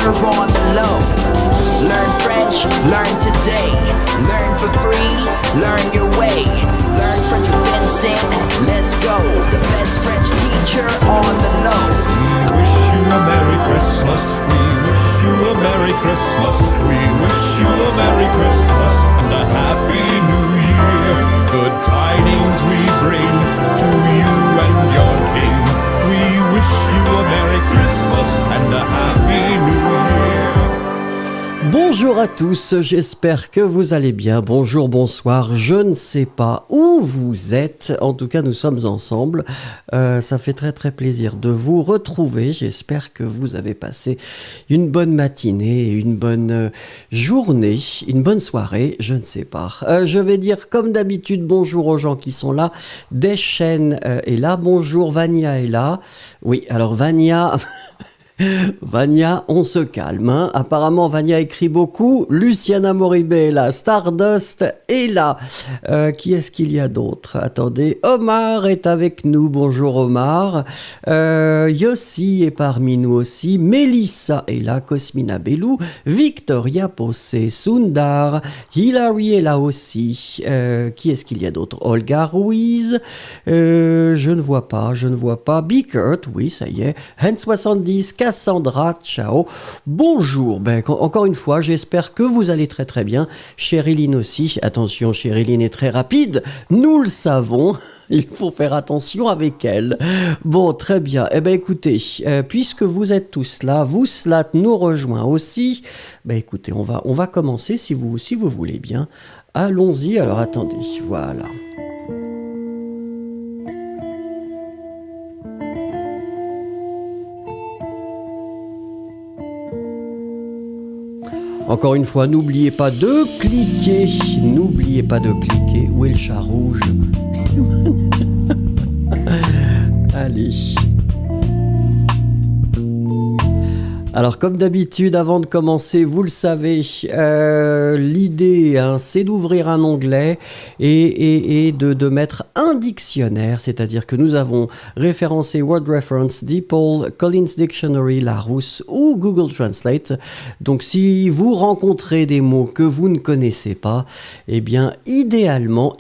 serve on the low. Learn French, learn today. Learn for free, learn your way. Learn French with Vincent, let's go. The best French teacher on the low. We wish you a Merry Christmas. We wish you a Merry Christmas. We wish you a Merry Christmas and a Happy New Year. Good tidings we bring to you and your king. We wish you a Merry Christmas and a Happy New Year. Bonjour à tous, j'espère que vous allez bien. Bonjour, bonsoir, je ne sais pas où vous êtes. En tout cas, nous sommes ensemble. Ça fait très très plaisir de vous retrouver. J'espère que vous avez passé une bonne matinée, une bonne journée, une bonne soirée, je ne sais pas. Je vais dire comme d'habitude bonjour aux gens qui sont là. Deschen est là, bonjour, Vania est là. Oui, alors Vania... Vania, on se calme, hein. Apparemment, Vania écrit beaucoup. Luciana Moribe est là. Stardust est là. Qui est-ce qu'il y a d'autre? Attendez. Omar est avec nous. Bonjour Omar. Yossi est parmi nous aussi. Mélissa est là. Cosmina Bellou. Victoria Possé. Sundar. Hilary est là aussi. Qui est-ce qu'il y a d'autre? Olga Ruiz. Je ne vois pas. Bickert, oui, ça y est. Hen70. Cassandra, ciao. Bonjour. Encore une fois, j'espère que vous allez très très bien. Chériline aussi. Attention, Chériline est très rapide. Nous le savons. Il faut faire attention avec elle. Bon, très bien. Écoutez, puisque vous êtes tous là, Vouslat nous rejoint aussi. Écoutez, on va commencer si vous voulez bien. Allons-y. Alors, attendez. Voilà. Encore une fois, n'oubliez pas de cliquer. Où est le chat rouge? Allez. Alors comme d'habitude, avant de commencer, vous le savez, l'idée c'est d'ouvrir un onglet et de mettre un dictionnaire, c'est-à-dire que nous avons référencé Word Reference, DeepL, Collins Dictionary, Larousse ou Google Translate. Donc si vous rencontrez des mots que vous ne connaissez pas, idéalement,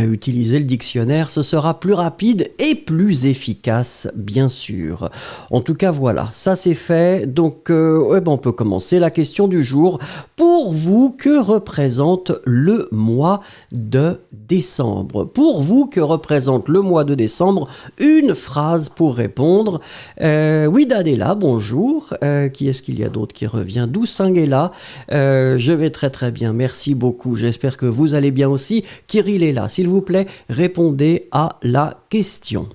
utilisez le dictionnaire, ce sera plus rapide et plus efficace, bien sûr. En tout cas, voilà, ça c'est fait. Donc, on peut commencer la question du jour. Pour vous, que représente le mois de décembre? Pour vous, que représente le mois de décembre? Une phrase pour répondre. Widad est là, bonjour. Qui est-ce qu'il y a d'autre qui revient? Doussing est là. Je vais très très bien, merci beaucoup. J'espère que vous allez bien aussi. Kirill est là. S'il vous plaît, répondez à la question.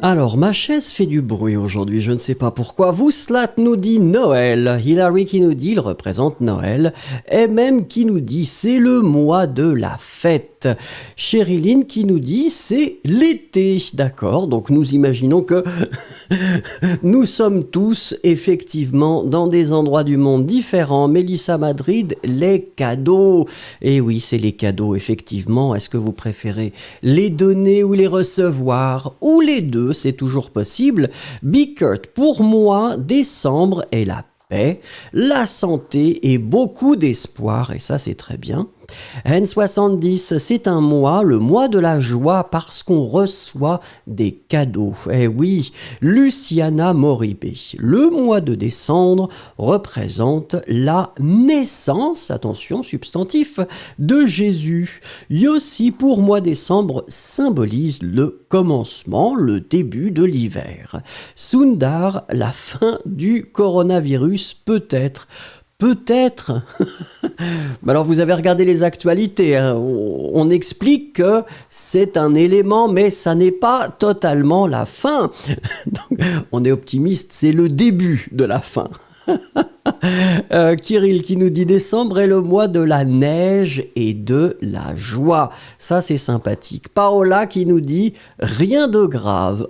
Alors, ma chaise fait du bruit aujourd'hui, je ne sais pas pourquoi. Vouslat nous dit Noël. Hilary qui nous dit il représente Noël. MM qui nous dit c'est le mois de la fête. Chériline qui nous dit c'est l'été. D'accord, donc nous imaginons que nous sommes tous effectivement dans des endroits du monde différents. Mélissa Madrid, les cadeaux. Et oui, c'est les cadeaux, effectivement. Est-ce que vous préférez les donner ou les recevoir? Ou les deux, c'est toujours possible. Bickert, pour moi, décembre est la paix, la santé et beaucoup d'espoir. Et ça, c'est très bien. N70, c'est un mois, le mois de la joie parce qu'on reçoit des cadeaux. Eh oui, Luciana Moribe. Le mois de décembre représente la naissance, attention, substantif, de Jésus. Yossi, pour moi, décembre symbolise le commencement, le début de l'hiver. Sundar, la fin du coronavirus peut-être. Peut-être. Mais alors vous avez regardé les actualités, hein. On explique que c'est un élément, mais ça n'est pas totalement la fin. Donc, on est optimiste, c'est le début de la fin. Kirill qui nous dit décembre est le mois de la neige et de la joie. Ça c'est sympathique. Paola qui nous dit rien de grave.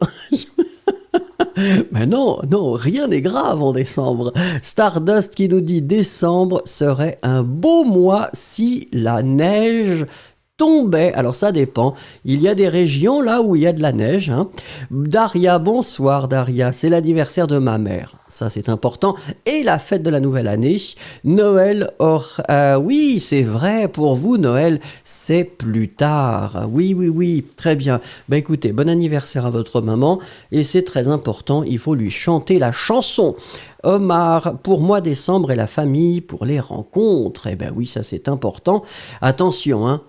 Mais non, rien n'est grave en décembre. Stardust qui nous dit décembre serait un beau mois si la neige tombait. Alors ça dépend. Il y a des régions là où il y a de la neige, hein. Daria, bonsoir Daria. C'est l'anniversaire de ma mère. Ça c'est important. Et la fête de la nouvelle année. Noël, oui, c'est vrai. Pour vous, Noël, c'est plus tard. Oui. Très bien. Ben écoutez, bon anniversaire à votre maman. Et c'est très important. Il faut lui chanter la chanson. Omar, pour moi, décembre est la famille pour les rencontres. Eh ben oui, ça c'est important. Attention, hein.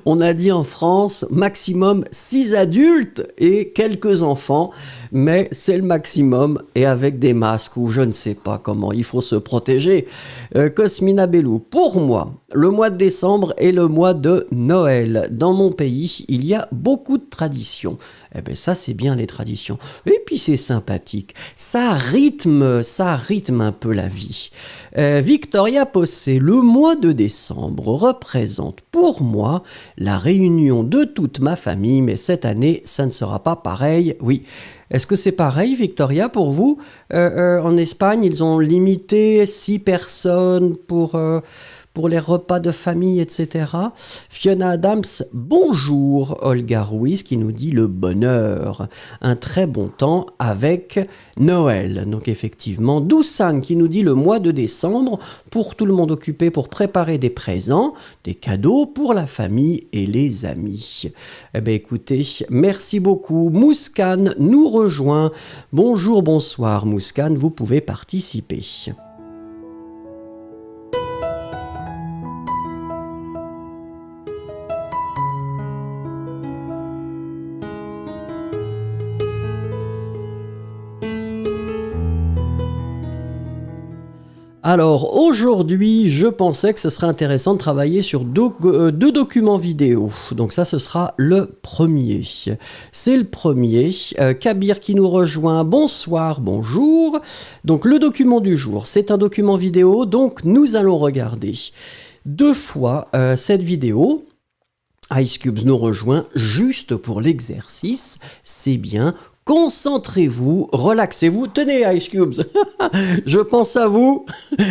On a dit en France, maximum 6 adultes et quelques enfants, mais c'est le maximum et avec des masques ou je ne sais pas comment, il faut se protéger. Cosmina Bellou, pour moi, le mois de décembre est le mois de Noël. Dans mon pays, il y a beaucoup de traditions. Eh bien ça c'est bien les traditions. Et puis c'est sympathique. Ça rythme un peu la vie. Victoria Possé, le mois de décembre représente pour moi la réunion de toute ma famille, mais cette année ça ne sera pas pareil. Oui. Est-ce que c'est pareil, Victoria, pour vous? En Espagne, ils ont limité 6 personnes pour les repas de famille, etc. Fiona Adams, bonjour. Olga Ruiz qui nous dit le bonheur. Un très bon temps avec Noël. Donc effectivement, Doussang qui nous dit le mois de décembre pour tout le monde occupé pour préparer des présents, des cadeaux pour la famille et les amis. Eh bien écoutez, merci beaucoup. Mouskan nous rejoint. Bonjour, bonsoir Mouskan, vous pouvez participer. Alors aujourd'hui, je pensais que ce serait intéressant de travailler sur deux documents vidéo. Donc ça, ce sera le premier. C'est le premier. Kabir qui nous rejoint. Bonsoir, bonjour. Donc le document du jour, c'est un document vidéo. Donc nous allons regarder 2 fois cette vidéo. Ice Cubes nous rejoint juste pour l'exercice. C'est bien. Concentrez-vous, relaxez-vous. Tenez, Ice Cubes, je pense à vous.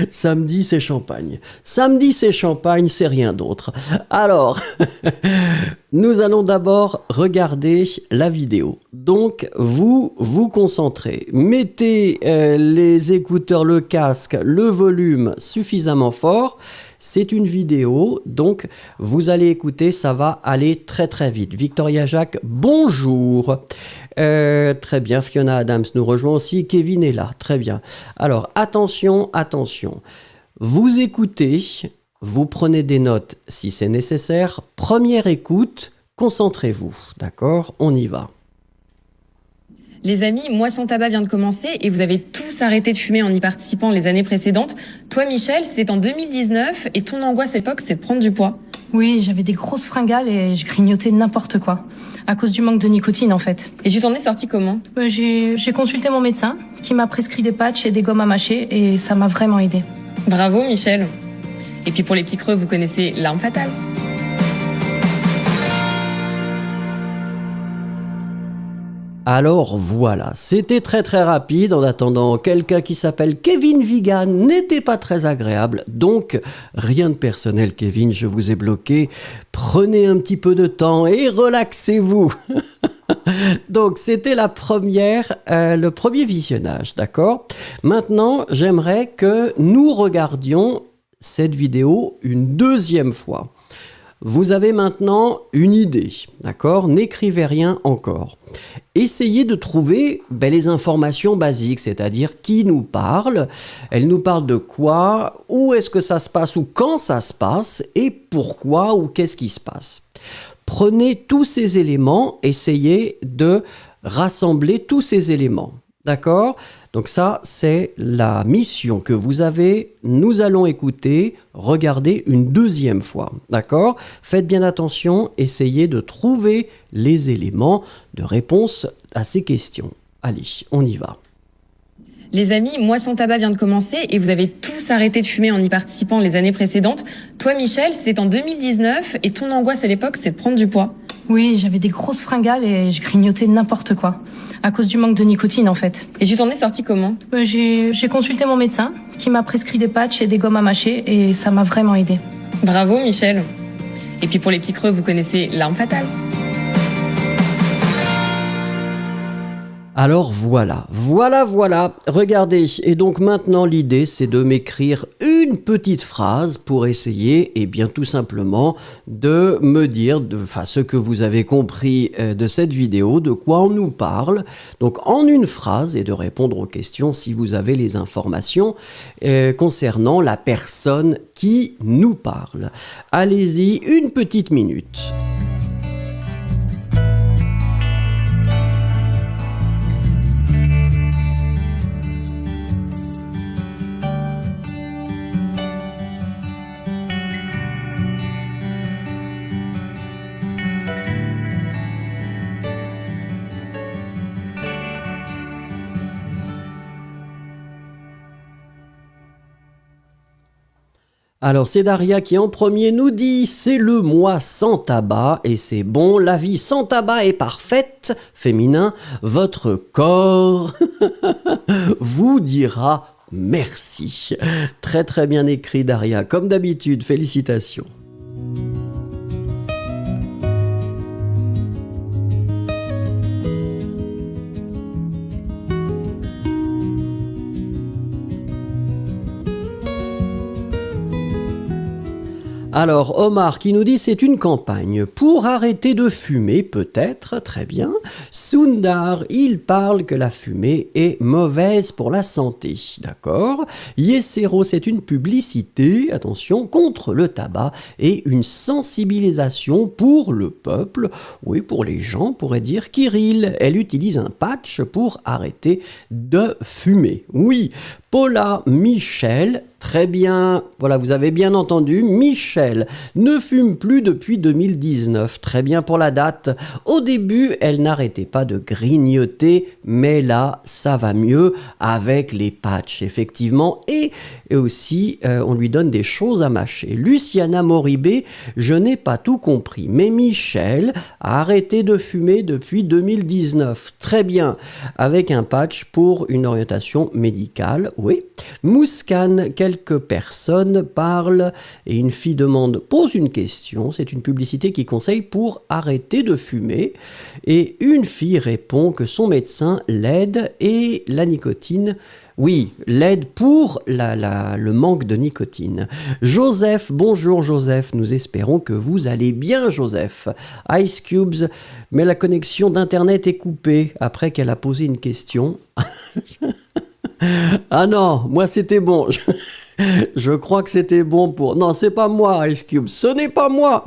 Samedi, c'est champagne. Samedi, c'est champagne, c'est rien d'autre. Alors, nous allons d'abord regarder la vidéo. Donc, vous vous concentrez. Mettez les écouteurs, le casque, le volume suffisamment fort. C'est une vidéo, donc vous allez écouter, ça va aller très très vite. Victoria Jacques, bonjour. Très bien, Fiona Adams nous rejoint aussi. Kevin est là, très bien. Alors, attention. Vous écoutez, vous prenez des notes si c'est nécessaire. Première écoute, concentrez-vous. D'accord? On y va. Les amis, Moisson Tabac vient de commencer et vous avez tous arrêté de fumer en y participant les années précédentes. Toi, Michel, c'était en 2019 et ton angoisse à l'époque, c'était de prendre du poids. Oui, j'avais des grosses fringales et je grignotais n'importe quoi. À cause du manque de nicotine, en fait. Et tu t'en es sorti comment? J'ai consulté mon médecin qui m'a prescrit des patchs et des gommes à mâcher et ça m'a vraiment aidé. Bravo, Michel. Et puis pour les petits creux, vous connaissez l'arme fatale. Alors voilà, c'était très très rapide. En attendant, quelqu'un qui s'appelle Kevin Vigan n'était pas très agréable. Donc, rien de personnel, Kevin, je vous ai bloqué. Prenez un petit peu de temps et relaxez-vous. Donc, c'était le premier visionnage, d'accord? Maintenant, j'aimerais que nous regardions cette vidéo une deuxième fois. Vous avez maintenant une idée, d'accord? N'écrivez rien encore. Essayez de trouver les informations basiques, c'est-à-dire qui nous parle, elle nous parle de quoi, où est-ce que ça se passe ou quand ça se passe et pourquoi ou qu'est-ce qui se passe. Prenez tous ces éléments, essayez de rassembler tous ces éléments, d'accord? Donc ça, c'est la mission que vous avez. Nous allons écouter, regarder une deuxième fois. D'accord ? Faites bien attention, essayez de trouver les éléments de réponse à ces questions. Allez, on y va. Les amis, Moi sans tabac vient de commencer et vous avez tous arrêté de fumer en y participant les années précédentes. Toi, Michel, c'était en 2019 et ton angoisse à l'époque, c'était de prendre du poids. Oui, j'avais des grosses fringales et je grignotais n'importe quoi. À cause du manque de nicotine, en fait. Et tu t'en es sorti comment ? J'ai consulté mon médecin qui m'a prescrit des patchs et des gommes à mâcher et ça m'a vraiment aidé. Bravo, Michel. Et puis pour les petits creux, vous connaissez l'arme fatale. Alors voilà. Regardez. Et donc maintenant, l'idée, c'est de m'écrire une petite phrase pour essayer, tout simplement, de me dire, ce que vous avez compris de cette vidéo, de quoi on nous parle. Donc en une phrase et de répondre aux questions si vous avez les informations concernant la personne qui nous parle. Allez-y, une petite minute. Alors c'est Daria qui en premier nous dit « C'est le mois sans tabac et c'est bon, la vie sans tabac est parfaite, féminin, votre corps vous dira merci ». Très très bien écrit Daria, comme d'habitude, félicitations. Alors, Omar qui nous dit c'est une campagne pour arrêter de fumer, peut-être, très bien. Sundar, il parle que la fumée est mauvaise pour la santé, d'accord. Yesero, c'est une publicité, attention, contre le tabac et une sensibilisation pour le peuple. Oui, pour les gens, on pourrait dire Kirill, elle utilise un patch pour arrêter de fumer. Oui, Paula, Michel, très bien, voilà, vous avez bien entendu, Michel ne fume plus depuis 2019, très bien pour la date. Au début, elle n'arrêtait pas de grignoter, mais là, ça va mieux avec les patchs, effectivement, et aussi, on lui donne des choses à mâcher. Luciana Moribé, je n'ai pas tout compris, mais Michel a arrêté de fumer depuis 2019, très bien, avec un patch pour une orientation médicale. Oui. Mouskan, quelques personnes parlent et une fille pose une question. C'est une publicité qui conseille pour arrêter de fumer. Et une fille répond que son médecin l'aide et la nicotine. Oui, l'aide pour le manque de nicotine. Joseph, bonjour Joseph, nous espérons que vous allez bien Joseph. Ice Cubes, mais la connexion d'internet est coupée après qu'elle a posé une question. Ah non, moi c'était bon. Je crois que c'était bon pour... Non, c'est pas moi, Ice Cube, ce n'est pas moi.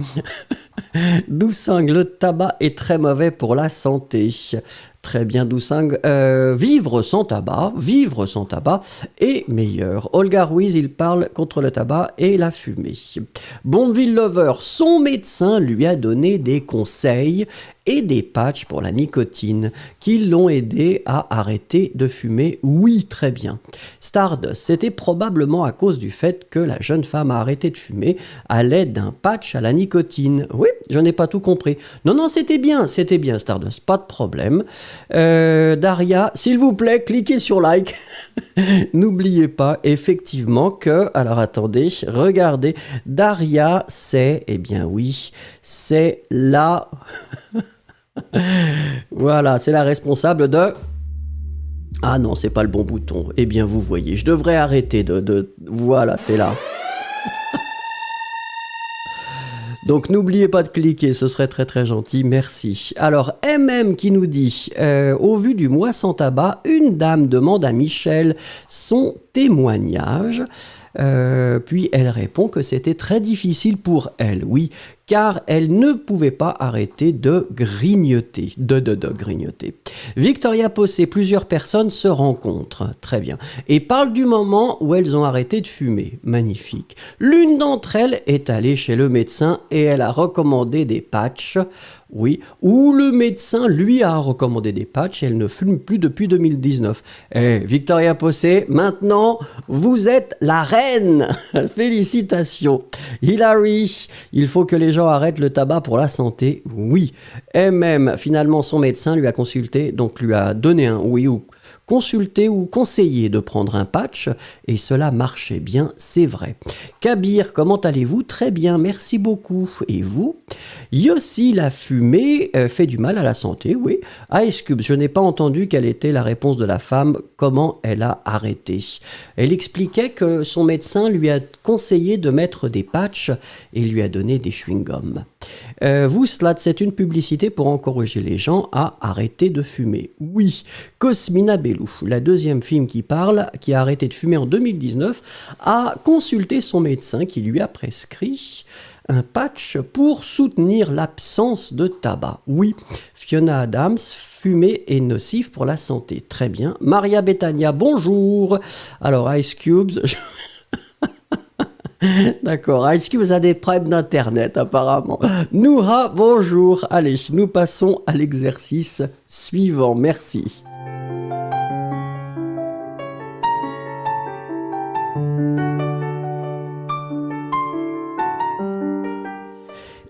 Doucing, le tabac est très mauvais pour la santé. Très bien, Doucing. Vivre sans tabac est meilleur. Olga Ruiz, il parle contre le tabac et la fumée. Bonville Lover, son médecin lui a donné des conseils et des patchs pour la nicotine qui l'ont aidé à arrêter de fumer. Oui, très bien. Stardust, c'était probablement à cause du fait que la jeune femme a arrêté de fumer à l'aide d'un patch à la nicotine. Oui, je n'ai pas tout compris. Non, c'était bien, Stardust, pas de problème. Daria, s'il vous plaît, cliquez sur like. N'oubliez pas, effectivement, que... Alors, attendez, regardez. Daria, c'est... Eh bien, oui, c'est la... Voilà, c'est la responsable de... Ah non, c'est pas le bon bouton. Eh bien, vous voyez, je devrais arrêter de... Voilà, c'est là. Donc n'oubliez pas de cliquer, ce serait très très gentil, merci. Alors MM qui nous dit, au vu du mois sans tabac, une dame demande à Michel son témoignage. Puis elle répond que c'était très difficile pour elle, oui, car elle ne pouvait pas arrêter de grignoter, grignoter. Victoria Possé, plusieurs personnes se rencontrent, très bien, et parlent du moment où elles ont arrêté de fumer, magnifique. L'une d'entre elles est allée chez le médecin et elle a recommandé des patchs, oui, ou le médecin lui a recommandé des patchs et elle ne fume plus depuis 2019. Victoria Possé, maintenant, vous êtes la reine. Félicitations. Hilary, il faut que les gens arrêtent le tabac pour la santé. Oui. Et même, finalement, son médecin lui a consulté, donc lui a donné un oui ou consulté ou conseillé de prendre un patch et cela marchait bien, c'est vrai. Kabir, comment allez-vous? Très bien, merci beaucoup. Et vous? Yossi, la fumée fait du mal à la santé, oui. Ice Cube, je n'ai pas entendu quelle était la réponse de la femme, comment elle a arrêté. Elle expliquait que son médecin lui a conseillé de mettre des patchs et lui a donné des chewing-gums. Vous, Slat, c'est une publicité pour encourager les gens à arrêter de fumer. Oui. Cosmina Bellou, la deuxième fille qui parle, qui a arrêté de fumer en 2019, a consulté son médecin qui lui a prescrit un patch pour soutenir l'absence de tabac. Oui. Fiona Adams, fumer est nocif pour la santé. Très bien. Maria Bethania, bonjour. Alors, Ice Cubes... D'accord, Ice Cube a des problèmes d'internet apparemment. Noura, bonjour. Allez, nous passons à l'exercice suivant. Merci.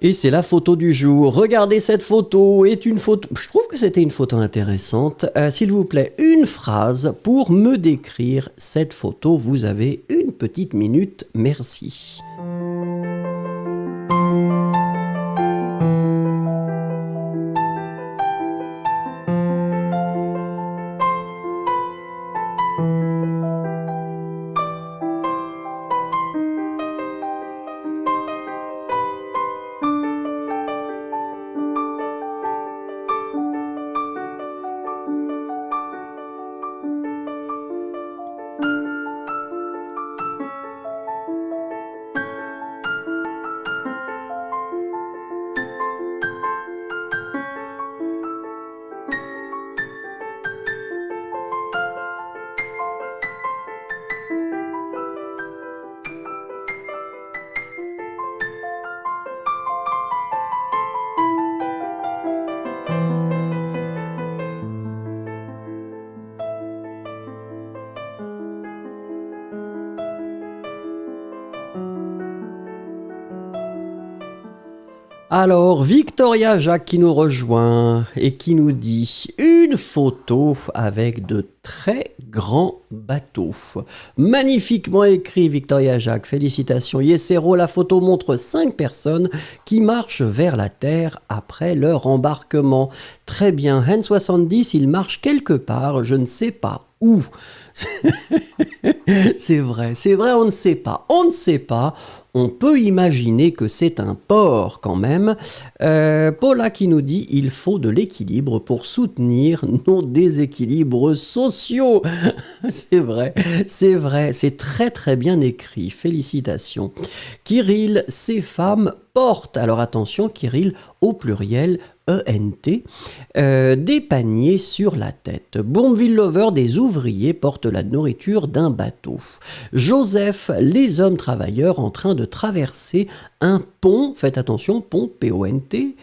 Et c'est la photo du jour. Regardez, cette photo est une photo... Je trouve que c'était une photo intéressante. S'il vous plaît, une phrase pour me décrire cette photo. Vous avez une petite minute. Merci. Alors, Victoria Jacques qui nous rejoint et qui nous dit une photo avec de très grands bateaux. Magnifiquement écrit, Victoria Jacques. Félicitations. Yesero, la photo montre 5 personnes qui marchent vers la Terre après leur embarquement. Très bien. Hen 70, il marche quelque part, je ne sais pas où. C'est vrai, on ne sait pas. On ne sait pas. On peut imaginer que c'est un port quand même. Paula qui nous dit il faut de l'équilibre pour soutenir nos déséquilibres sociaux. C'est vrai, c'est très très bien écrit. Félicitations. Kirill, ces femmes portent, alors attention Kirill au pluriel, ENT, des paniers sur la tête. Bourneville Lover, des ouvriers portent la nourriture d'un bateau. Joseph, les hommes travailleurs en train de traverser un pont, faites attention, pont, P-O-N-T,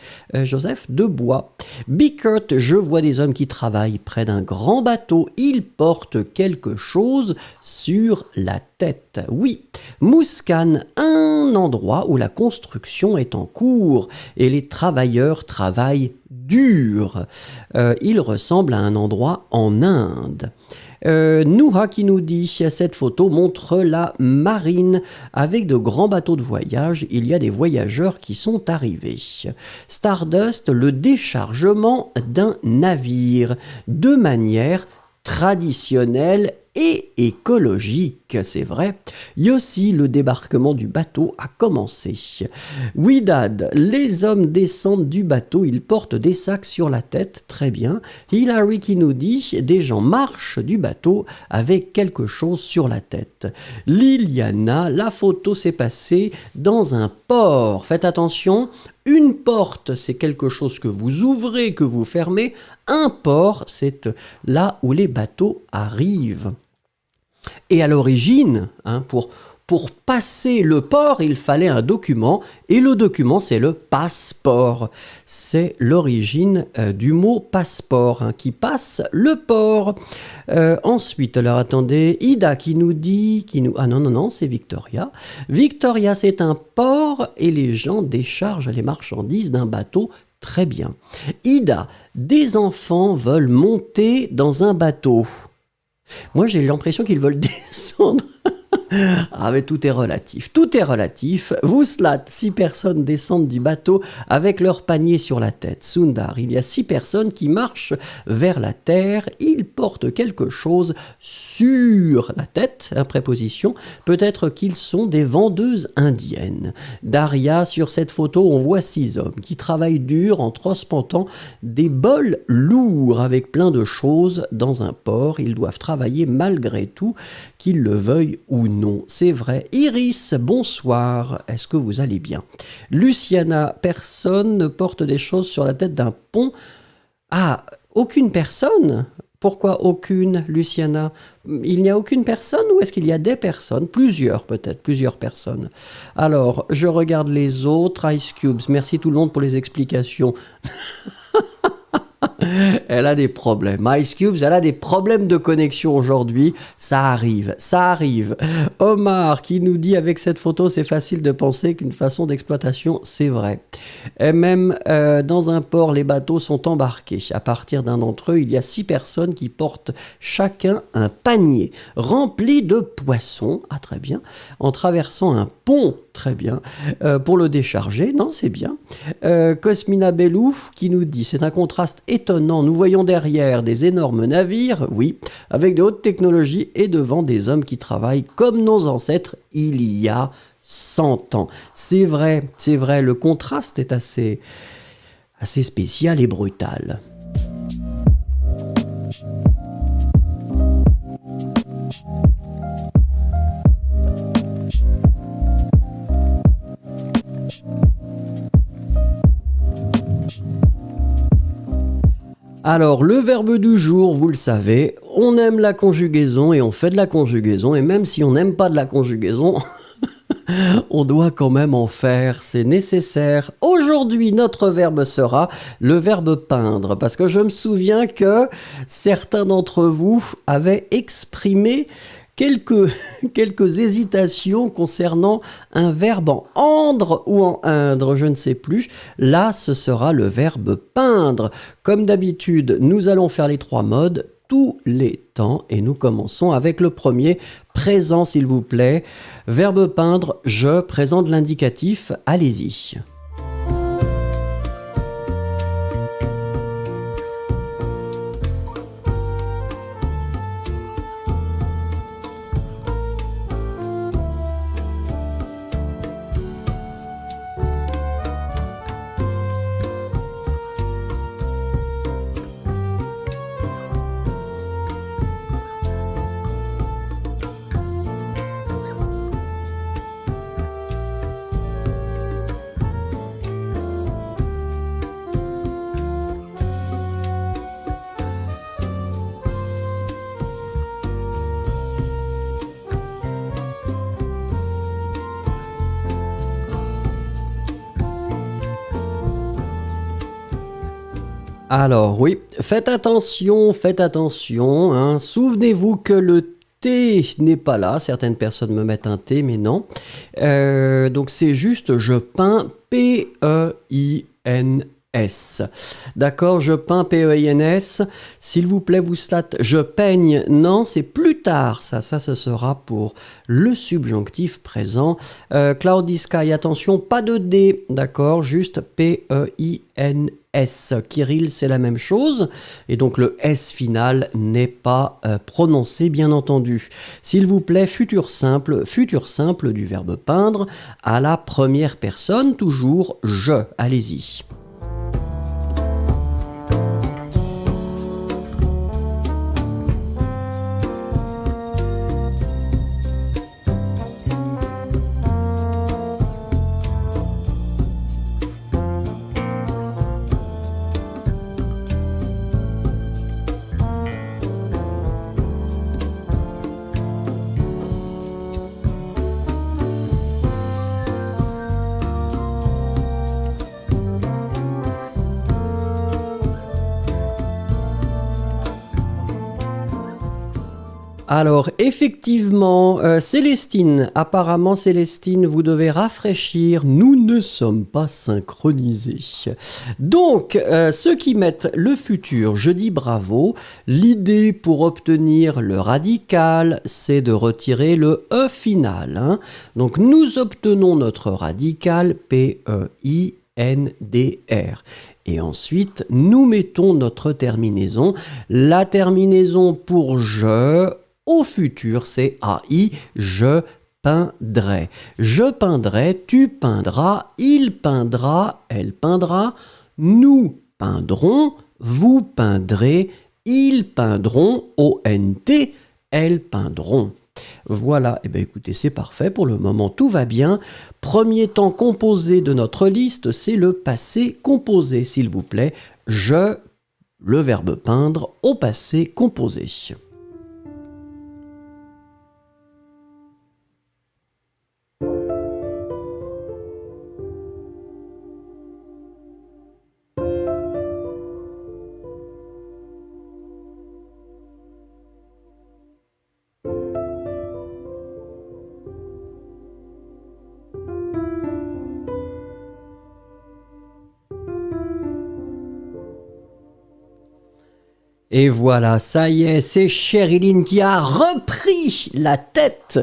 Joseph, de bois. Bickert, je vois des hommes qui travaillent près d'un grand bateau, ils portent quelque chose sur la tête. Oui, Mouscan, un endroit où la construction est en cours et les travailleurs travaillent dur. Il ressemble à un endroit en Inde. Noura qui nous dit cette photo montre la marine avec de grands bateaux de voyage. Il y a des voyageurs qui sont arrivés. Stardust, le déchargement d'un navire de manière traditionnelle et écologique. Titanic, c'est vrai. Yossi, le débarquement du bateau a commencé. Widad, les hommes descendent du bateau, ils portent des sacs sur la tête, très bien. Hilary qui nous dit, des gens marchent du bateau avec quelque chose sur la tête. Liliana, la photo s'est passée dans un port. Faites attention, une porte, c'est quelque chose que vous ouvrez, que vous fermez. Un port, c'est là où les bateaux arrivent. Et à l'origine, pour passer le port, il fallait un document, et le document, c'est le passeport. C'est l'origine du mot passeport, qui passe le port. Ensuite, alors attendez, Ida qui nous dit... Ah non, c'est Victoria. Victoria, c'est un port, et les gens déchargent les marchandises d'un bateau. Très bien. Ida, des enfants veulent monter dans un bateau. Moi, j'ai l'impression qu'ils veulent descendre. Ah, mais tout est relatif. Tout est relatif. Vouslat, 6 personnes descendent du bateau avec leur panier sur la tête. Sundar, il y a 6 personnes qui marchent vers la terre. Ils portent quelque chose sur la tête, préposition. Peut-être qu'ils sont des vendeuses indiennes. Daria, sur cette photo, on voit 6 hommes qui travaillent dur en transportant des bols lourds avec plein de choses dans un port. Ils doivent travailler malgré tout, qu'ils le veuillent ou non. C'est vrai. Iris, bonsoir. Est-ce que vous allez bien? Luciana, personne ne porte des choses sur la tête d'un pont. Ah, aucune personne? Pourquoi aucune, Luciana? Il n'y a aucune personne ou est-ce qu'il y a des personnes? Plusieurs peut-être, plusieurs personnes. Alors, je regarde les autres. Ice Cubes, merci tout le monde pour les explications. Elle a des problèmes. Ice Cubes, elle a des problèmes de connexion aujourd'hui. Ça arrive, ça arrive. Omar qui nous dit avec cette photo, c'est facile de penser qu'une façon d'exploitation, c'est vrai. Et même dans un port, les bateaux sont embarqués. À partir d'un d'entre eux, il y a 6 personnes qui portent chacun un panier rempli de poissons. Ah, très bien. En traversant un pont, très bien. Pour le décharger, non, c'est bien. Cosmina Bellou qui nous dit, c'est un contraste étonnant. Nous voyons derrière des énormes navires, oui, avec de hautes technologies et devant des hommes qui travaillent comme nos ancêtres il y a 100 ans. C'est vrai, le contraste est assez spécial et brutal. Alors, le verbe du jour, vous le savez, on aime la conjugaison et on fait de la conjugaison, et même si on n'aime pas de la conjugaison, on doit quand même en faire, c'est nécessaire. Aujourd'hui, notre verbe sera le verbe peindre, parce que je me souviens que certains d'entre vous avaient exprimé quelques hésitations concernant un verbe en endre ou en indre, je ne sais plus. Là, ce sera le verbe peindre. Comme d'habitude, nous allons faire les 3 modes tous les temps et nous commençons avec le premier, présent s'il vous plaît. Verbe peindre, je présente l'indicatif, allez-y. Alors oui, faites attention, hein. Souvenez-vous que le T n'est pas là, certaines personnes me mettent un T, mais non. Donc c'est juste je peins, P-E-I-N S. D'accord, je peins, P-E-I-N-S. S'il vous plaît, vous stat, je peigne. Non, c'est plus tard. Ça, ce sera pour le subjonctif présent. Cloudy Sky, attention, pas de D. D'accord, juste P-E-I-N-S. Kirill, c'est la même chose. Et donc, le S final n'est pas prononcé, bien entendu. S'il vous plaît, futur simple du verbe peindre à la première personne, toujours je. Allez-y. Alors, effectivement, Célestine, apparemment Célestine, vous devez rafraîchir, nous ne sommes pas synchronisés. Donc, ceux qui mettent le futur, je dis bravo. L'idée pour obtenir le radical, c'est de retirer le E final. Hein. Donc, nous obtenons notre radical, P-E-I-N-D-R. Et ensuite, nous mettons notre terminaison. La terminaison pour je, au futur, c'est AI, je peindrai. Je peindrai, tu peindras, il peindra, elle peindra, nous peindrons, vous peindrez, ils peindront, O-N-T, elles peindront. Voilà, et bien écoutez, c'est parfait, pour le moment tout va bien. Premier temps composé de notre liste, c'est le passé composé, s'il vous plaît. Je, le verbe peindre, au passé composé. Et voilà, ça y est, c'est Sherilyn qui a repris la tête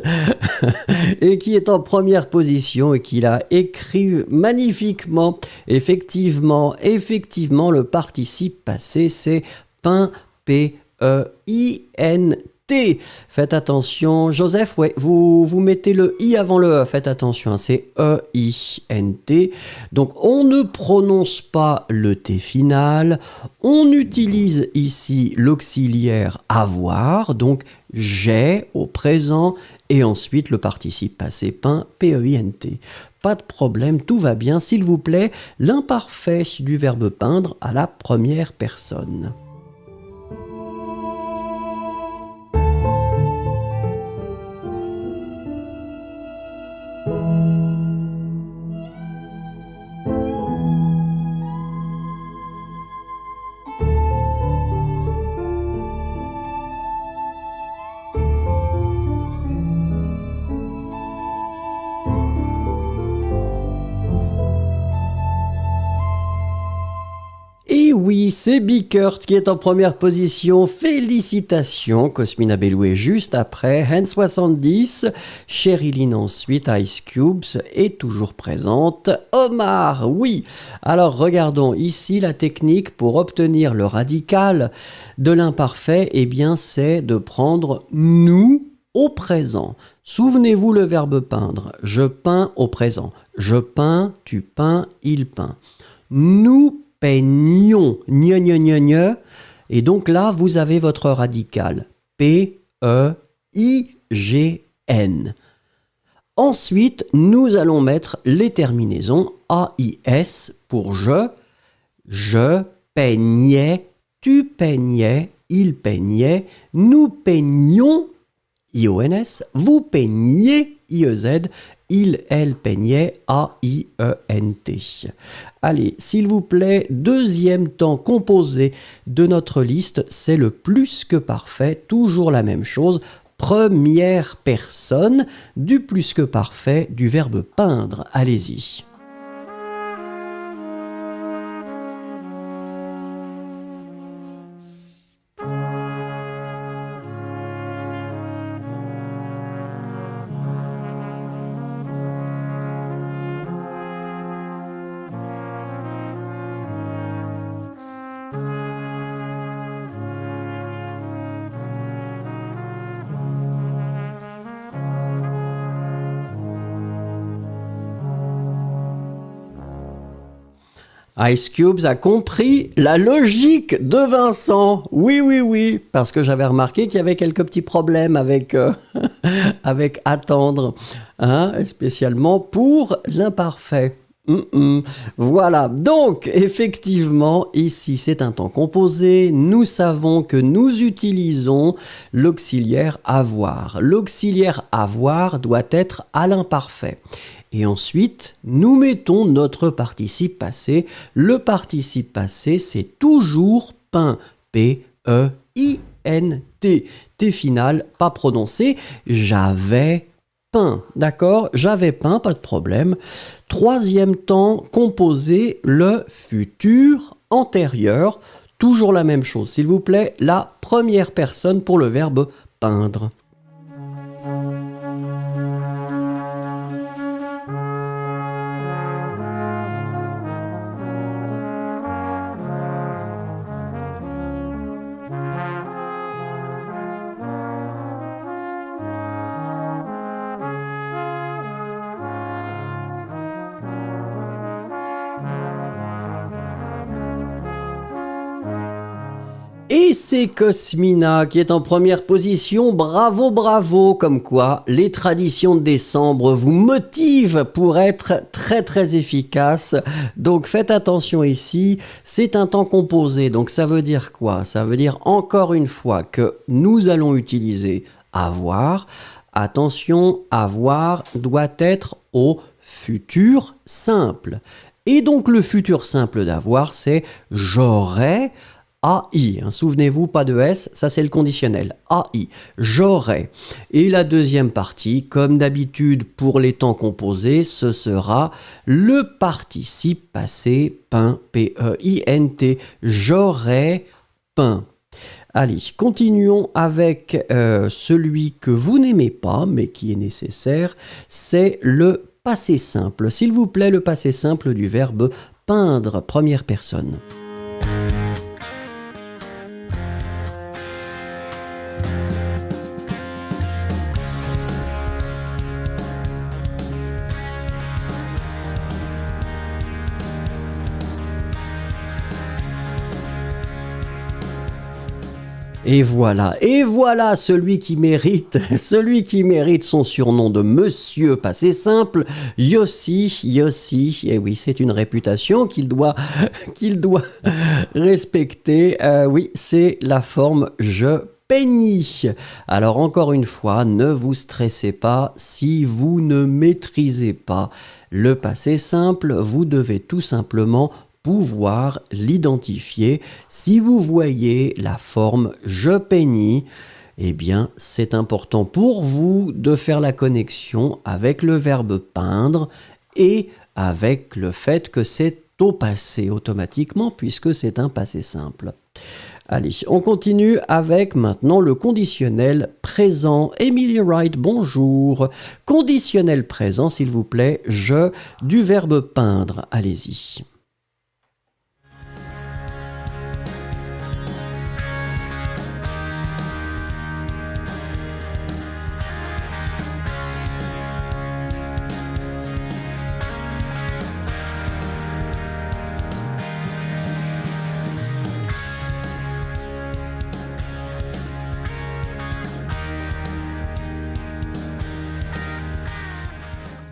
et qui est en première position et qui l'a écrit magnifiquement. Effectivement, le participe passé, c'est peint, P-E-I-N-T. Faites attention, Joseph, ouais, vous mettez le I avant le E, faites attention, hein, c'est E-I-N-T. Donc on ne prononce pas le T final, on utilise ici l'auxiliaire avoir, donc j'ai au présent, et ensuite le participe passé peint, P-E-I-N-T. Pas de problème, tout va bien, s'il vous plaît, l'imparfait du verbe peindre à la première personne. Et oui, c'est Bickert qui est en première position. Félicitations, Cosmina Bellou est juste après. Hen 70, Sherilyn ensuite, Ice Cubes est toujours présente. Omar, oui. Alors regardons ici la technique pour obtenir le radical de l'imparfait. Eh bien, c'est de prendre nous au présent. Souvenez-vous le verbe peindre. Je peins au présent. Je peins, tu peins, il peint. Nous peignions, gne, gne, gne, gne. Et donc là, vous avez votre radical. P-E-I-G-N. Ensuite, nous allons mettre les terminaisons A-I-S pour je. Je peignais, tu peignais, il peignait, nous peignions, I-O-N-S, vous peigniez, I-E-Z, il, elle peignait, A-I-E-N-T. Allez, s'il vous plaît, deuxième temps composé de notre liste, c'est le plus que parfait, toujours la même chose. Première personne du plus que parfait du verbe peindre. Allez-y. Ice Cubes a compris la logique de Vincent. Oui, oui, oui, parce que j'avais remarqué qu'il y avait quelques petits problèmes avec, avec attendre, hein, spécialement pour l'imparfait. Voilà, donc effectivement, ici c'est un temps composé, nous savons que nous utilisons l'auxiliaire avoir. L'auxiliaire avoir doit être à l'imparfait. Et ensuite, nous mettons notre participe passé. Le participe passé, c'est toujours peint, P-E-I-N-T. T final, pas prononcé, j'avais peint, d'accord? J'avais peint, pas de problème. Troisième temps, composer le futur antérieur. Toujours la même chose, s'il vous plaît. La première personne pour le verbe peindre. Et c'est Cosmina qui est en première position. Bravo, bravo. Comme quoi, les traditions de décembre vous motivent pour être très, très efficaces. Donc, faites attention ici. C'est un temps composé. Donc, ça veut dire quoi? Ça veut dire encore une fois que nous allons utiliser avoir. Attention, avoir doit être au futur simple. Et donc, le futur simple d'avoir, c'est j'aurais... AI, hein, souvenez-vous, pas de S, ça c'est le conditionnel. AI, j'aurais. Et la deuxième partie, comme d'habitude pour les temps composés, ce sera le participe passé peint, P-E-I-N-T. J'aurais peint. Allez, continuons avec celui que vous n'aimez pas, mais qui est nécessaire, c'est le passé simple. S'il vous plaît, le passé simple du verbe peindre, première personne. Et voilà celui qui mérite son surnom de Monsieur Passé Simple, Yossi, et oui, c'est une réputation qu'il doit respecter, oui, c'est la forme je pénis. Alors encore une fois, ne vous stressez pas si vous ne maîtrisez pas le passé simple, vous devez tout simplement pouvoir l'identifier. Si vous voyez la forme je peinis, eh bien c'est important pour vous de faire la connexion avec le verbe peindre et avec le fait que c'est au passé automatiquement puisque c'est un passé simple. Allez, on continue avec maintenant le conditionnel présent. Emily Wright, bonjour. Conditionnel présent, s'il vous plaît, je du verbe peindre. Allez-y.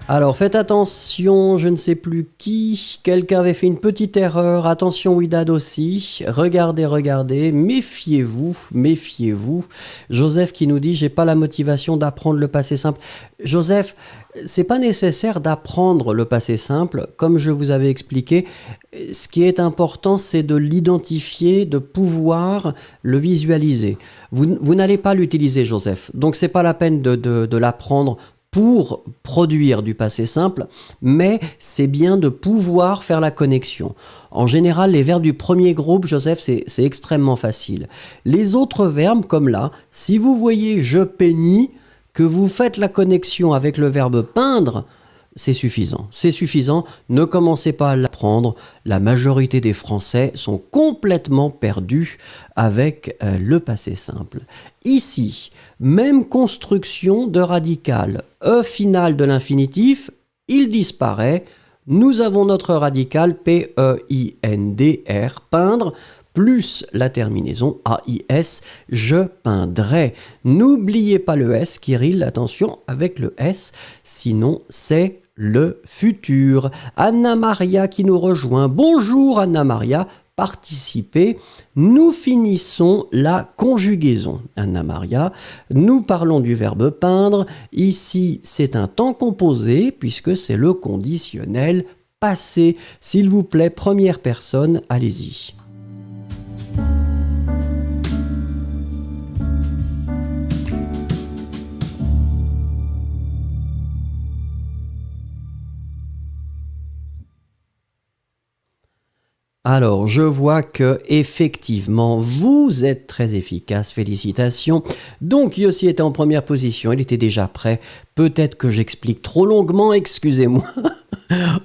Alors faites attention, je ne sais plus qui, quelqu'un avait fait une petite erreur, attention Widad aussi, regardez, méfiez-vous. Joseph qui nous dit, j'ai pas la motivation d'apprendre le passé simple. Joseph, c'est pas nécessaire d'apprendre le passé simple, comme je vous avais expliqué, ce qui est important c'est de l'identifier, de pouvoir le visualiser. Vous n'allez pas l'utiliser Joseph, donc c'est pas la peine de l'apprendre pour produire du passé simple, mais c'est bien de pouvoir faire la connexion. En général, les verbes du premier groupe, Joseph, c'est extrêmement facile. Les autres verbes, comme là, si vous voyez « je peinis », que vous faites la connexion avec le verbe « peindre », c'est suffisant. C'est suffisant, ne commencez pas à l'apprendre. La majorité des Français sont complètement perdus avec le passé simple. Ici, même construction de radical. E final de l'infinitif, il disparaît. nous avons notre radical P-E-I-N-D-R, peindre, plus la terminaison A-I-S, je peindrai. N'oubliez pas le S, Kirill, attention avec le S, sinon c'est le futur. Anna Maria qui nous rejoint. Bonjour Anna Maria, participez. Nous finissons la conjugaison. Anna Maria, nous parlons du verbe peindre. Ici, c'est un temps composé puisque c'est le conditionnel passé. S'il vous plaît, première personne, allez-y. Alors, je vois que effectivement, vous êtes très efficace, félicitations. Donc, Yossi était en première position, il était déjà prêt. Peut-être que j'explique trop longuement, excusez-moi.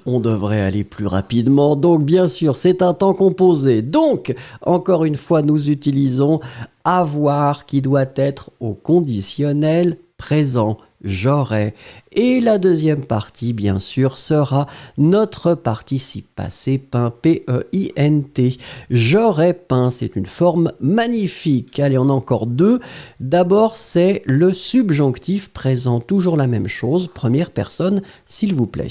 On devrait aller plus rapidement. Donc, bien sûr, c'est un temps composé. Donc, encore une fois, nous utilisons avoir qui doit être au conditionnel présent. J'aurais. Et la deuxième partie, bien sûr, sera notre participe passé peint, P-E-I-N-T. J'aurais peint, c'est une forme magnifique. Allez, on a encore deux. D'abord, c'est le subjonctif présent, toujours la même chose. Première personne, s'il vous plaît.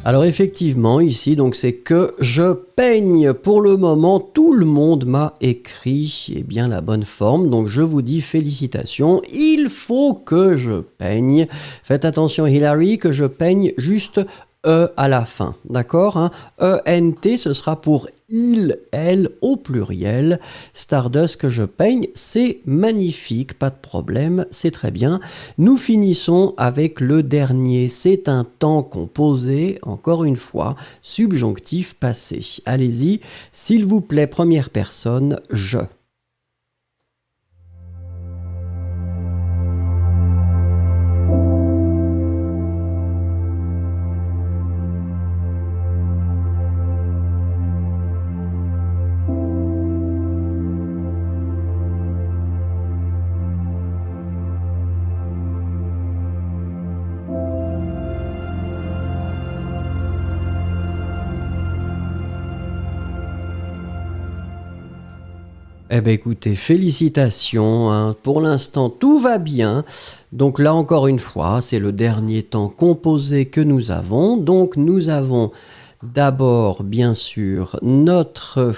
Alors effectivement, ici, donc c'est que je peigne. Pour le moment, tout le monde m'a écrit bien la bonne forme. Donc je vous dis félicitations. Il faut que je peigne. Faites attention, Hilary, que je peigne juste E à la fin. D'accord, hein? E-N-T, ce sera pour il, elle au pluriel. Stardust que je peigne, c'est magnifique, pas de problème, c'est très bien. Nous finissons avec le dernier, c'est un temps composé, encore une fois, subjonctif passé. Allez-y, s'il vous plaît, première personne, je. Eh bien écoutez, félicitations, hein. Pour l'instant tout va bien. Donc là encore une fois, c'est le dernier temps composé que nous avons. Donc nous avons d'abord bien sûr notre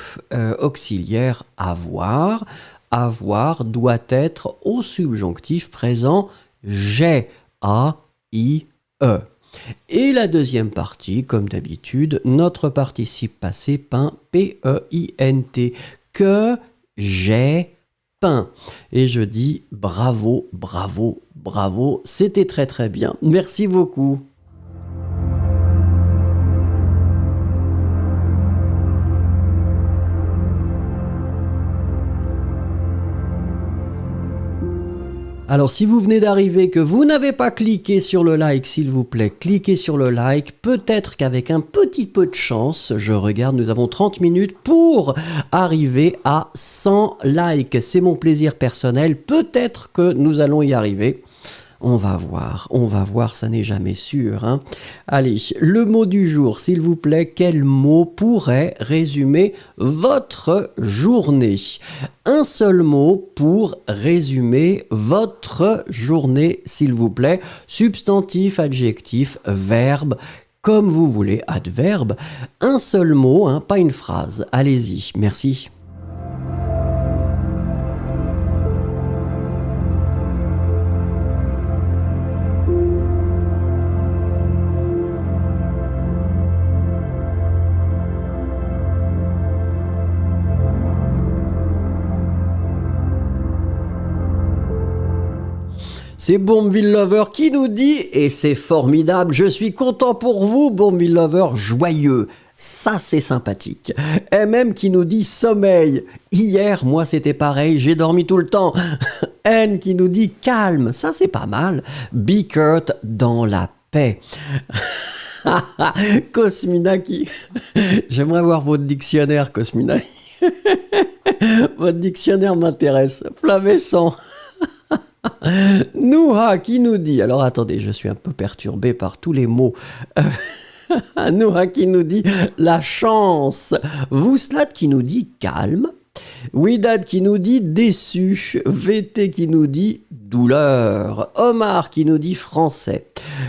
auxiliaire avoir. Avoir doit être au subjonctif présent j'ai, A-I-E. Et la deuxième partie, comme d'habitude, notre participe passé peint, P-E-I-N-T, que j'ai peint. Et je dis bravo, bravo, bravo. C'était très très bien. Merci beaucoup. Alors si vous venez d'arriver, que vous n'avez pas cliqué sur le like, s'il vous plaît, cliquez sur le like. Peut-être qu'avec un petit peu de chance, je regarde, nous avons 30 minutes pour arriver à 100 likes. C'est mon plaisir personnel. Peut-être que nous allons y arriver. On va voir, ça n'est jamais sûr, hein. Allez, le mot du jour, s'il vous plaît, quel mot pourrait résumer votre journée? Un seul mot pour résumer votre journée, s'il vous plaît. Substantif, adjectif, verbe, comme vous voulez, adverbe. Un seul mot, hein, pas une phrase. Allez-y, merci. C'est Bourmeville Lover qui nous dit, et c'est formidable, je suis content pour vous, Bourmeville Lover, joyeux. Ça, c'est sympathique. MM qui nous dit sommeil. Hier, moi, c'était pareil, j'ai dormi tout le temps. N qui nous dit calme. Ça, c'est pas mal. Be Kurt dans la paix. Cosmina qui... J'aimerais voir votre dictionnaire, Cosmina. Votre dictionnaire m'intéresse. Flavescent. Nouha qui nous dit... Alors, attendez, je suis un peu perturbé par tous les mots... Nouha qui nous dit la chance. Vouslat qui nous dit calme. Widad qui nous dit déçu. VT qui nous dit douleur. Omar qui nous dit français.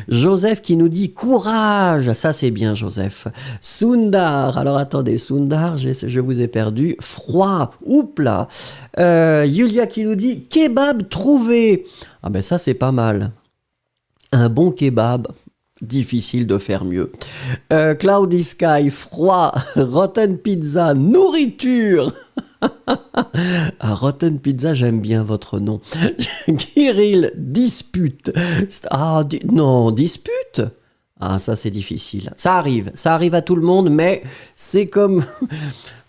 Joseph qui nous dit courage. Ça c'est bien Joseph. Sundar. Alors attendez, Sundar, je vous ai perdu. Froid. Oupla. Yulia qui nous dit kebab trouvé. Ah ben ça c'est pas mal. Un bon kebab. Difficile de faire mieux. Cloudy Sky, froid. Rotten Pizza, nourriture. Ah, Rotten Pizza, j'aime bien votre nom. Kirill, dispute. Ah, non, dispute. Ah, ça c'est difficile. Ça arrive à tout le monde, mais c'est comme...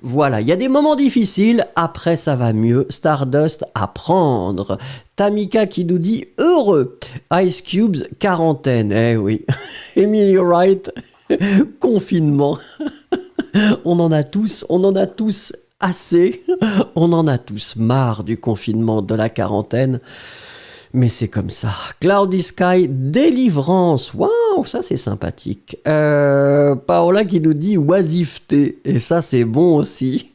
Voilà, il y a des moments difficiles, après ça va mieux. Stardust, à prendre. Tamika qui nous dit heureux. Ice Cubes, quarantaine. Eh oui. Emily Wright, confinement. On en a tous assez. On en a tous marre du confinement, de la quarantaine. Mais c'est comme ça. Cloudy Sky, délivrance. Waouh, ça c'est sympathique. Paola qui nous dit oisiveté. Et ça c'est bon aussi.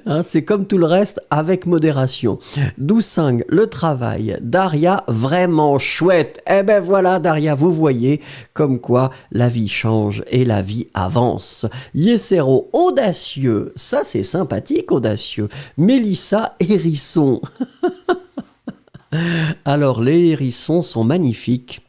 Hein, c'est comme tout le reste, avec modération. Doucing, le travail. Daria, vraiment chouette. Eh ben voilà, Daria, vous voyez comme quoi la vie change et la vie avance. Yesero, audacieux. Ça c'est sympathique, audacieux. Mélissa, hérisson. Alors, les hérissons sont magnifiques,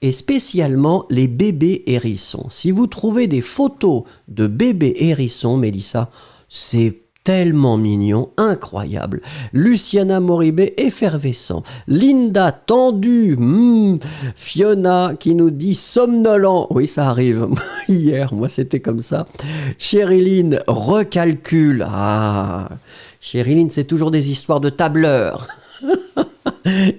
et spécialement les bébés hérissons. Si vous trouvez des photos de bébés hérissons, Mélissa, c'est tellement mignon, incroyable. Luciana Moribé, effervescent. Linda, tendu. Fiona qui nous dit somnolent. Oui, ça arrive. Hier, moi, c'était comme ça. Chériline, recalcule. Ah, Chériline, c'est toujours des histoires de tableurs.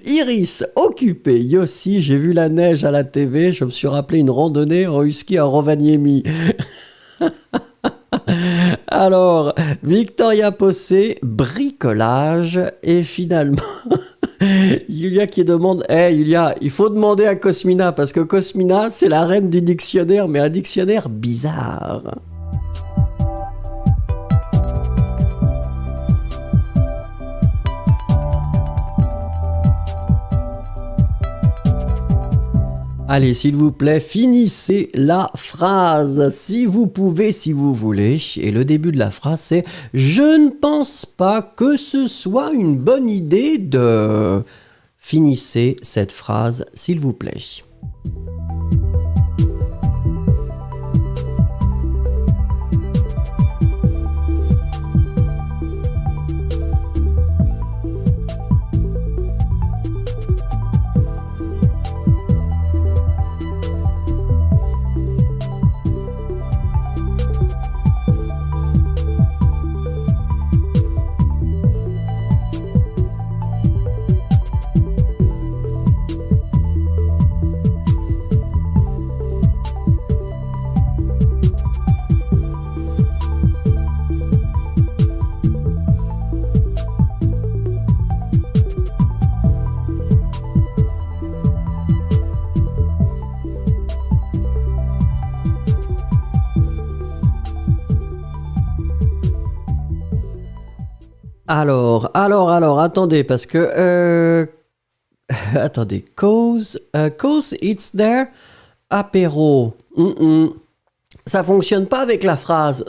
Iris, occupé. Yossi, j'ai vu la neige à la TV, je me suis rappelé une randonnée en husky à Rovaniemi. Alors, Victoria Possé, bricolage, et finalement, Yulia qui demande, Yulia, il faut demander à Cosmina, parce que Cosmina, c'est la reine du dictionnaire, mais un dictionnaire bizarre. Allez, s'il vous plaît, finissez la phrase, si vous pouvez, si vous voulez. Et le début de la phrase, c'est « Je ne pense pas que ce soit une bonne idée de... » Finissez cette phrase, s'il vous plaît. Alors, attendez, parce que... attendez, cause it's there, apéro. Ça fonctionne pas avec la phrase.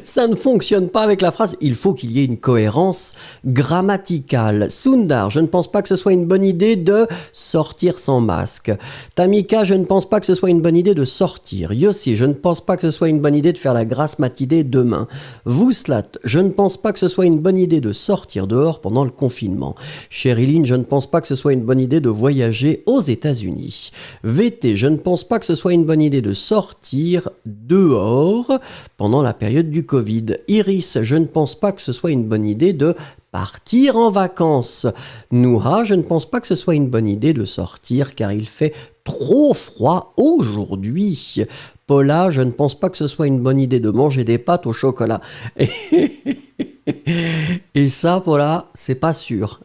Ça ne fonctionne pas avec la phrase. Il faut qu'il y ait une cohérence grammaticale. Sundar, je ne pense pas que ce soit une bonne idée de sortir sans masque. Tamika, je ne pense pas que ce soit une bonne idée de sortir. Yossi, je ne pense pas que ce soit une bonne idée de faire la grasse matinée demain. Vouslat, je ne pense pas que ce soit une bonne idée de sortir dehors pendant le confinement. Sherilyn, je ne pense pas que ce soit une bonne idée de voyager aux États-Unis. VT, je ne pense pas que ce soit une bonne idée de sortir dehors pendant la période du Covid. Iris, je ne pense pas que ce soit une bonne idée de partir en vacances. Nouha, je ne pense pas que ce soit une bonne idée de sortir car il fait trop froid aujourd'hui. Paula, je ne pense pas que ce soit une bonne idée de manger des pâtes au chocolat. Et ça, Paula, c'est pas sûr.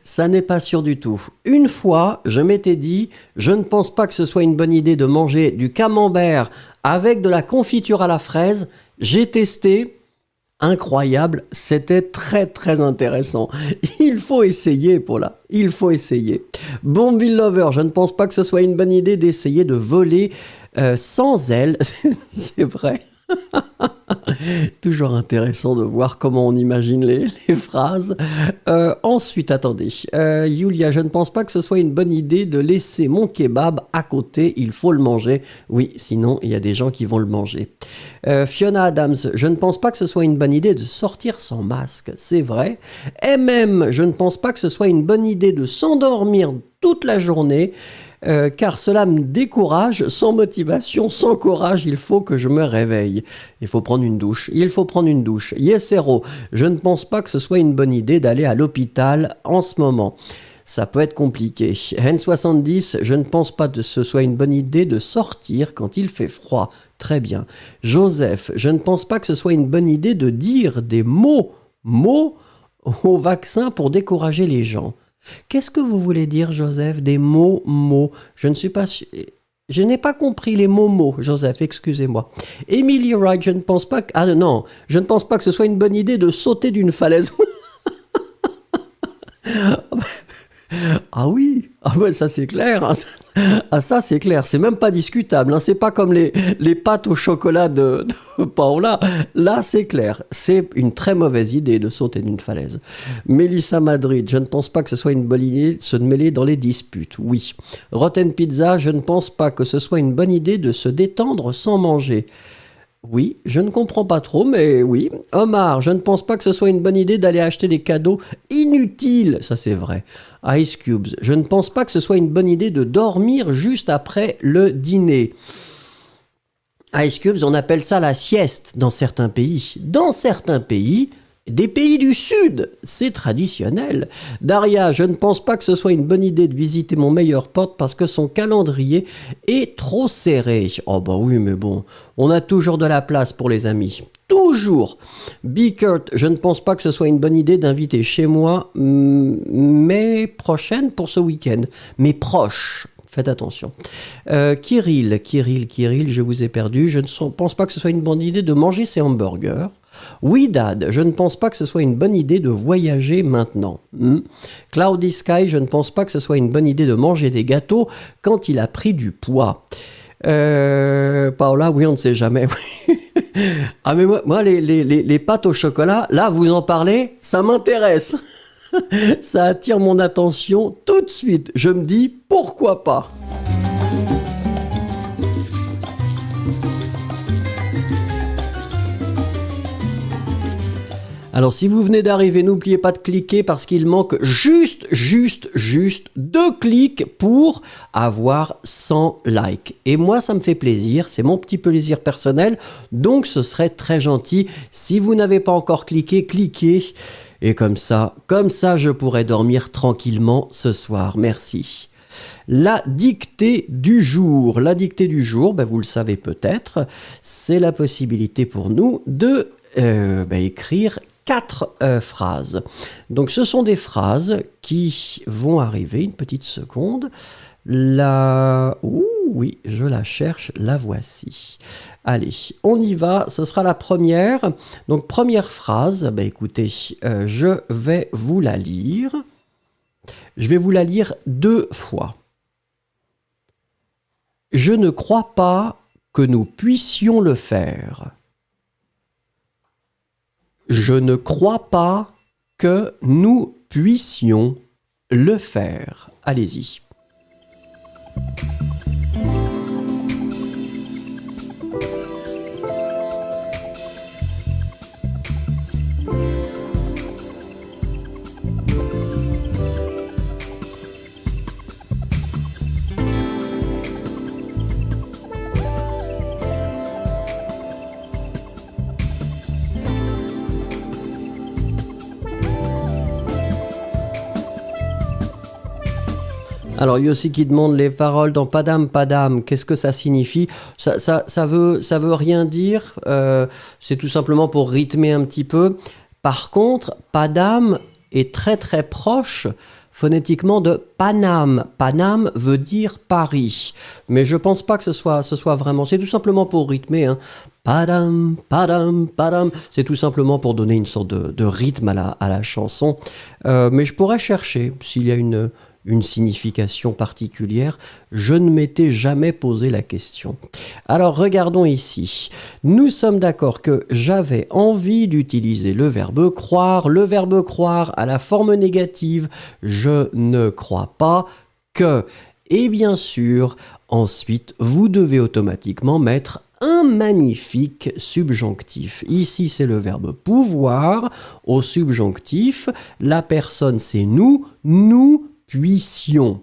Ça n'est pas sûr du tout. Une fois, je m'étais dit, je ne pense pas que ce soit une bonne idée de manger du camembert avec de la confiture à la fraise. J'ai testé, incroyable, c'était très très intéressant. Il faut essayer, Paula, il faut essayer. Bon Bill Lover, je ne pense pas que ce soit une bonne idée d'essayer de voler sans aile. C'est vrai. Toujours intéressant de voir comment on imagine les phrases. Ensuite, attendez. Yulia, je ne pense pas que ce soit une bonne idée de laisser mon kebab à côté. Il faut le manger. Oui, sinon, il y a des gens qui vont le manger. Fiona Adams, je ne pense pas que ce soit une bonne idée de sortir sans masque. C'est vrai. MM, je ne pense pas que ce soit une bonne idée de s'endormir toute la journée. Car cela me décourage, sans motivation, sans courage, il faut que je me réveille. Il faut prendre une douche. Yesero, je ne pense pas que ce soit une bonne idée d'aller à l'hôpital en ce moment. Ça peut être compliqué. Hen70, je ne pense pas que ce soit une bonne idée de sortir quand il fait froid. Très bien. Joseph, je ne pense pas que ce soit une bonne idée de dire des mots au vaccin pour décourager les gens. Qu'est-ce que vous voulez dire, Joseph? Des mots. Je ne suis pas sûr. Je n'ai pas compris les mots, Joseph, excusez-moi. Emily Wright, je ne pense pas que... Ah non, je ne pense pas que ce soit une bonne idée de sauter d'une falaise. Ah oui, ça c'est clair. Ah ça c'est clair, c'est même pas discutable. Hein. C'est pas comme les pâtes au chocolat de Paola. Là c'est clair, c'est une très mauvaise idée de sauter d'une falaise. Mélissa Madrid, je ne pense pas que ce soit une bonne idée de se mêler dans les disputes. Oui. Rotten Pizza, je ne pense pas que ce soit une bonne idée de se détendre sans manger. Oui, je ne comprends pas trop, mais oui. Omar, je ne pense pas que ce soit une bonne idée d'aller acheter des cadeaux inutiles. Ça, c'est vrai. Ice Cubes, je ne pense pas que ce soit une bonne idée de dormir juste après le dîner. Ice Cubes, on appelle ça la sieste dans certains pays. Dans certains pays, des pays du Sud, c'est traditionnel. Daria, je ne pense pas que ce soit une bonne idée de visiter mon meilleur pote parce que son calendrier est trop serré. Oh bah oui, mais bon, on a toujours de la place pour les amis. Toujours. Kurt, je ne pense pas que ce soit une bonne idée d'inviter chez moi mes prochaines pour ce week-end. Mes proches. Faites attention. Kirill, je vous ai perdu. Je ne pense pas que ce soit une bonne idée de manger ses hamburgers. Oui, Dad, je ne pense pas que ce soit une bonne idée de voyager maintenant. Cloudy Sky, je ne pense pas que ce soit une bonne idée de manger des gâteaux quand il a pris du poids. Paola, oui, on ne sait jamais. Ah, mais moi les pâtes au chocolat, là, vous en parlez, ça m'intéresse. Ça attire mon attention tout de suite. Je me dis, pourquoi pas ? Alors, si vous venez d'arriver, n'oubliez pas de cliquer parce qu'il manque juste 2 clics pour avoir 100 likes. Et moi, ça me fait plaisir, c'est mon petit plaisir personnel, donc ce serait très gentil. Si vous n'avez pas encore cliqué, cliquez. Et comme ça, je pourrais dormir tranquillement ce soir. Merci. La dictée du jour, vous le savez peut-être, c'est la possibilité pour nous de écrire 4 phrases. Donc ce sont des phrases qui vont arriver, une petite seconde. Oui, je la cherche, la voici. Allez, on y va, ce sera la première. Donc première phrase, écoutez, je vais vous la lire. Je vais vous la lire 2 fois. Je ne crois pas que nous puissions le faire. Je ne crois pas que nous puissions le faire. Allez-y. Alors, Yossi qui demande les paroles dans Padam Padam, qu'est-ce que ça signifie? Ça veut rien dire, c'est tout simplement pour rythmer un petit peu. Par contre, Padam est très très proche phonétiquement de Paname. Paname veut dire Paris, mais je pense pas que ce soit vraiment, c'est tout simplement pour rythmer, hein. Padam, padam, padam, c'est tout simplement pour donner une sorte de rythme à la chanson. Mais je pourrais chercher s'il y a une signification particulière. Je ne m'étais jamais posé la question. Alors, regardons ici. Nous sommes d'accord que j'avais envie d'utiliser le verbe croire. Le verbe croire à la forme négative. Je ne crois pas que. Et bien sûr, ensuite, vous devez automatiquement mettre un magnifique subjonctif. Ici, c'est le verbe pouvoir. Au subjonctif, la personne, c'est nous. Nous puissions.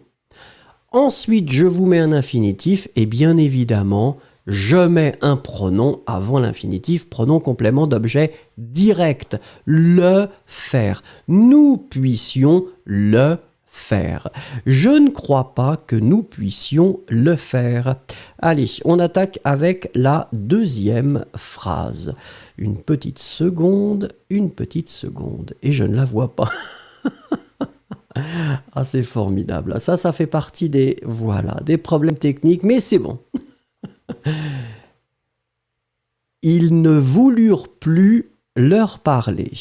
Ensuite, je vous mets un infinitif et bien évidemment, je mets un pronom avant l'infinitif, pronom complément d'objet direct. Le faire. Nous puissions le faire. Je ne crois pas que nous puissions le faire. Allez, on attaque avec la deuxième phrase. Une petite seconde, et je ne la vois pas. Ah, c'est formidable. Ça fait partie des problèmes techniques, mais c'est bon. Ils ne voulurent plus leur parler.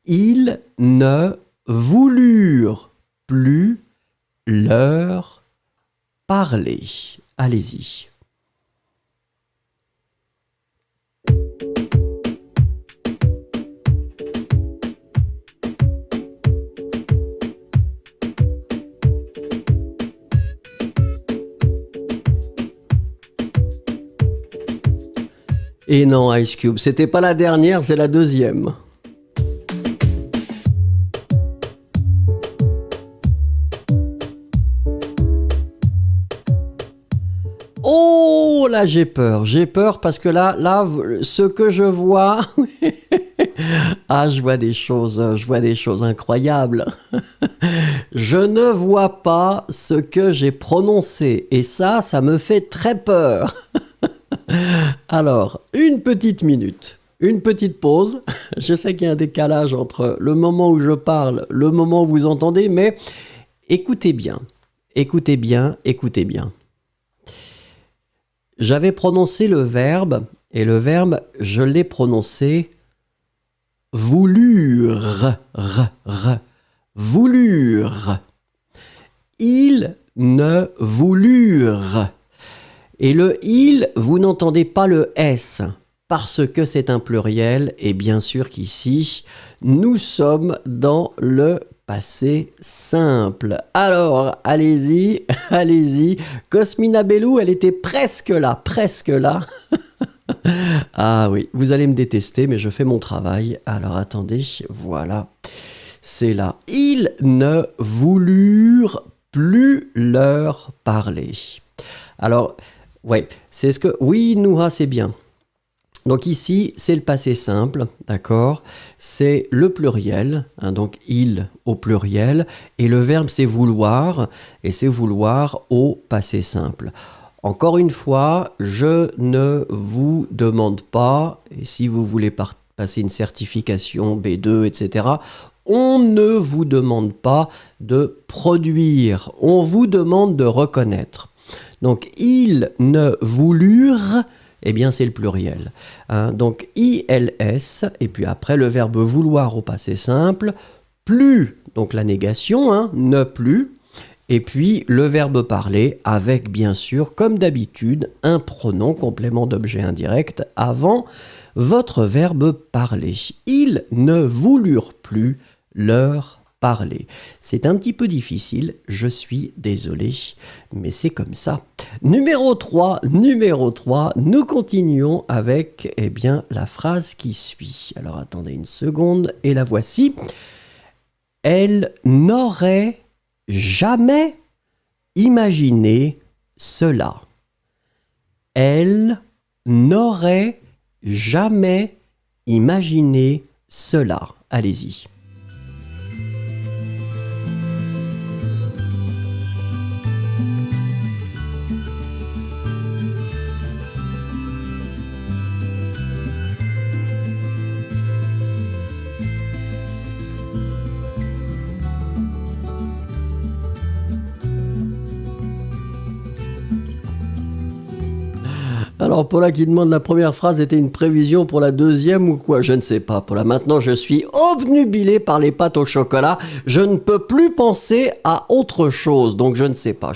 Ils ne voulurent plus leur parler. Allez-y. Et non, Ice Cube, c'était pas la dernière, c'est la deuxième. Oh, là j'ai peur parce que là, ce que je vois, ah, je vois des choses incroyables. Je ne vois pas ce que j'ai prononcé et ça me fait très peur. Alors, une petite minute, une petite pause. Je sais qu'il y a un décalage entre le moment où je parle, le moment où vous entendez, mais écoutez bien. J'avais prononcé le verbe, et le verbe, je l'ai prononcé voulurent, voulurent. Ils ne voulurent. Et le « il », vous n'entendez pas le « s » parce que c'est un pluriel et bien sûr qu'ici, nous sommes dans le passé simple. Alors, allez-y. Cosmina Bellou, elle était presque là. Ah oui, vous allez me détester, mais je fais mon travail. Alors, attendez, voilà. C'est là. Ils ne voulurent plus leur parler. Alors, ouais, c'est ce que... Oui, Noura, c'est bien. Donc ici, c'est le passé simple, d'accord? C'est le pluriel, hein, donc il au pluriel, et le verbe c'est vouloir, et c'est vouloir au passé simple. Encore une fois, je ne vous demande pas, et si vous voulez passer une certification B2, etc., on ne vous demande pas de produire, on vous demande de reconnaître. Donc, ils ne voulurent, eh bien, c'est le pluriel. Hein, donc, ILS, et puis après, le verbe vouloir au passé simple, plus, donc la négation, hein, ne plus, Et puis le verbe parler avec bien sûr, comme d'habitude, un pronom complément d'objet indirect avant votre verbe parler. Ils ne voulurent plus leur parler. C'est un petit peu difficile, je suis désolé, mais c'est comme ça. Numéro 3, nous continuons avec la phrase qui suit. Alors attendez une seconde, et la voici. Elle n'aurait jamais imaginé cela. Elle n'aurait jamais imaginé cela. Allez-y. Alors Paula qui demande la première phrase était une prévision pour la deuxième ou quoi? Je ne sais pas Paula. Maintenant je suis obnubilé par les pâtes au chocolat. Je ne peux plus penser à autre chose. Donc je ne sais pas.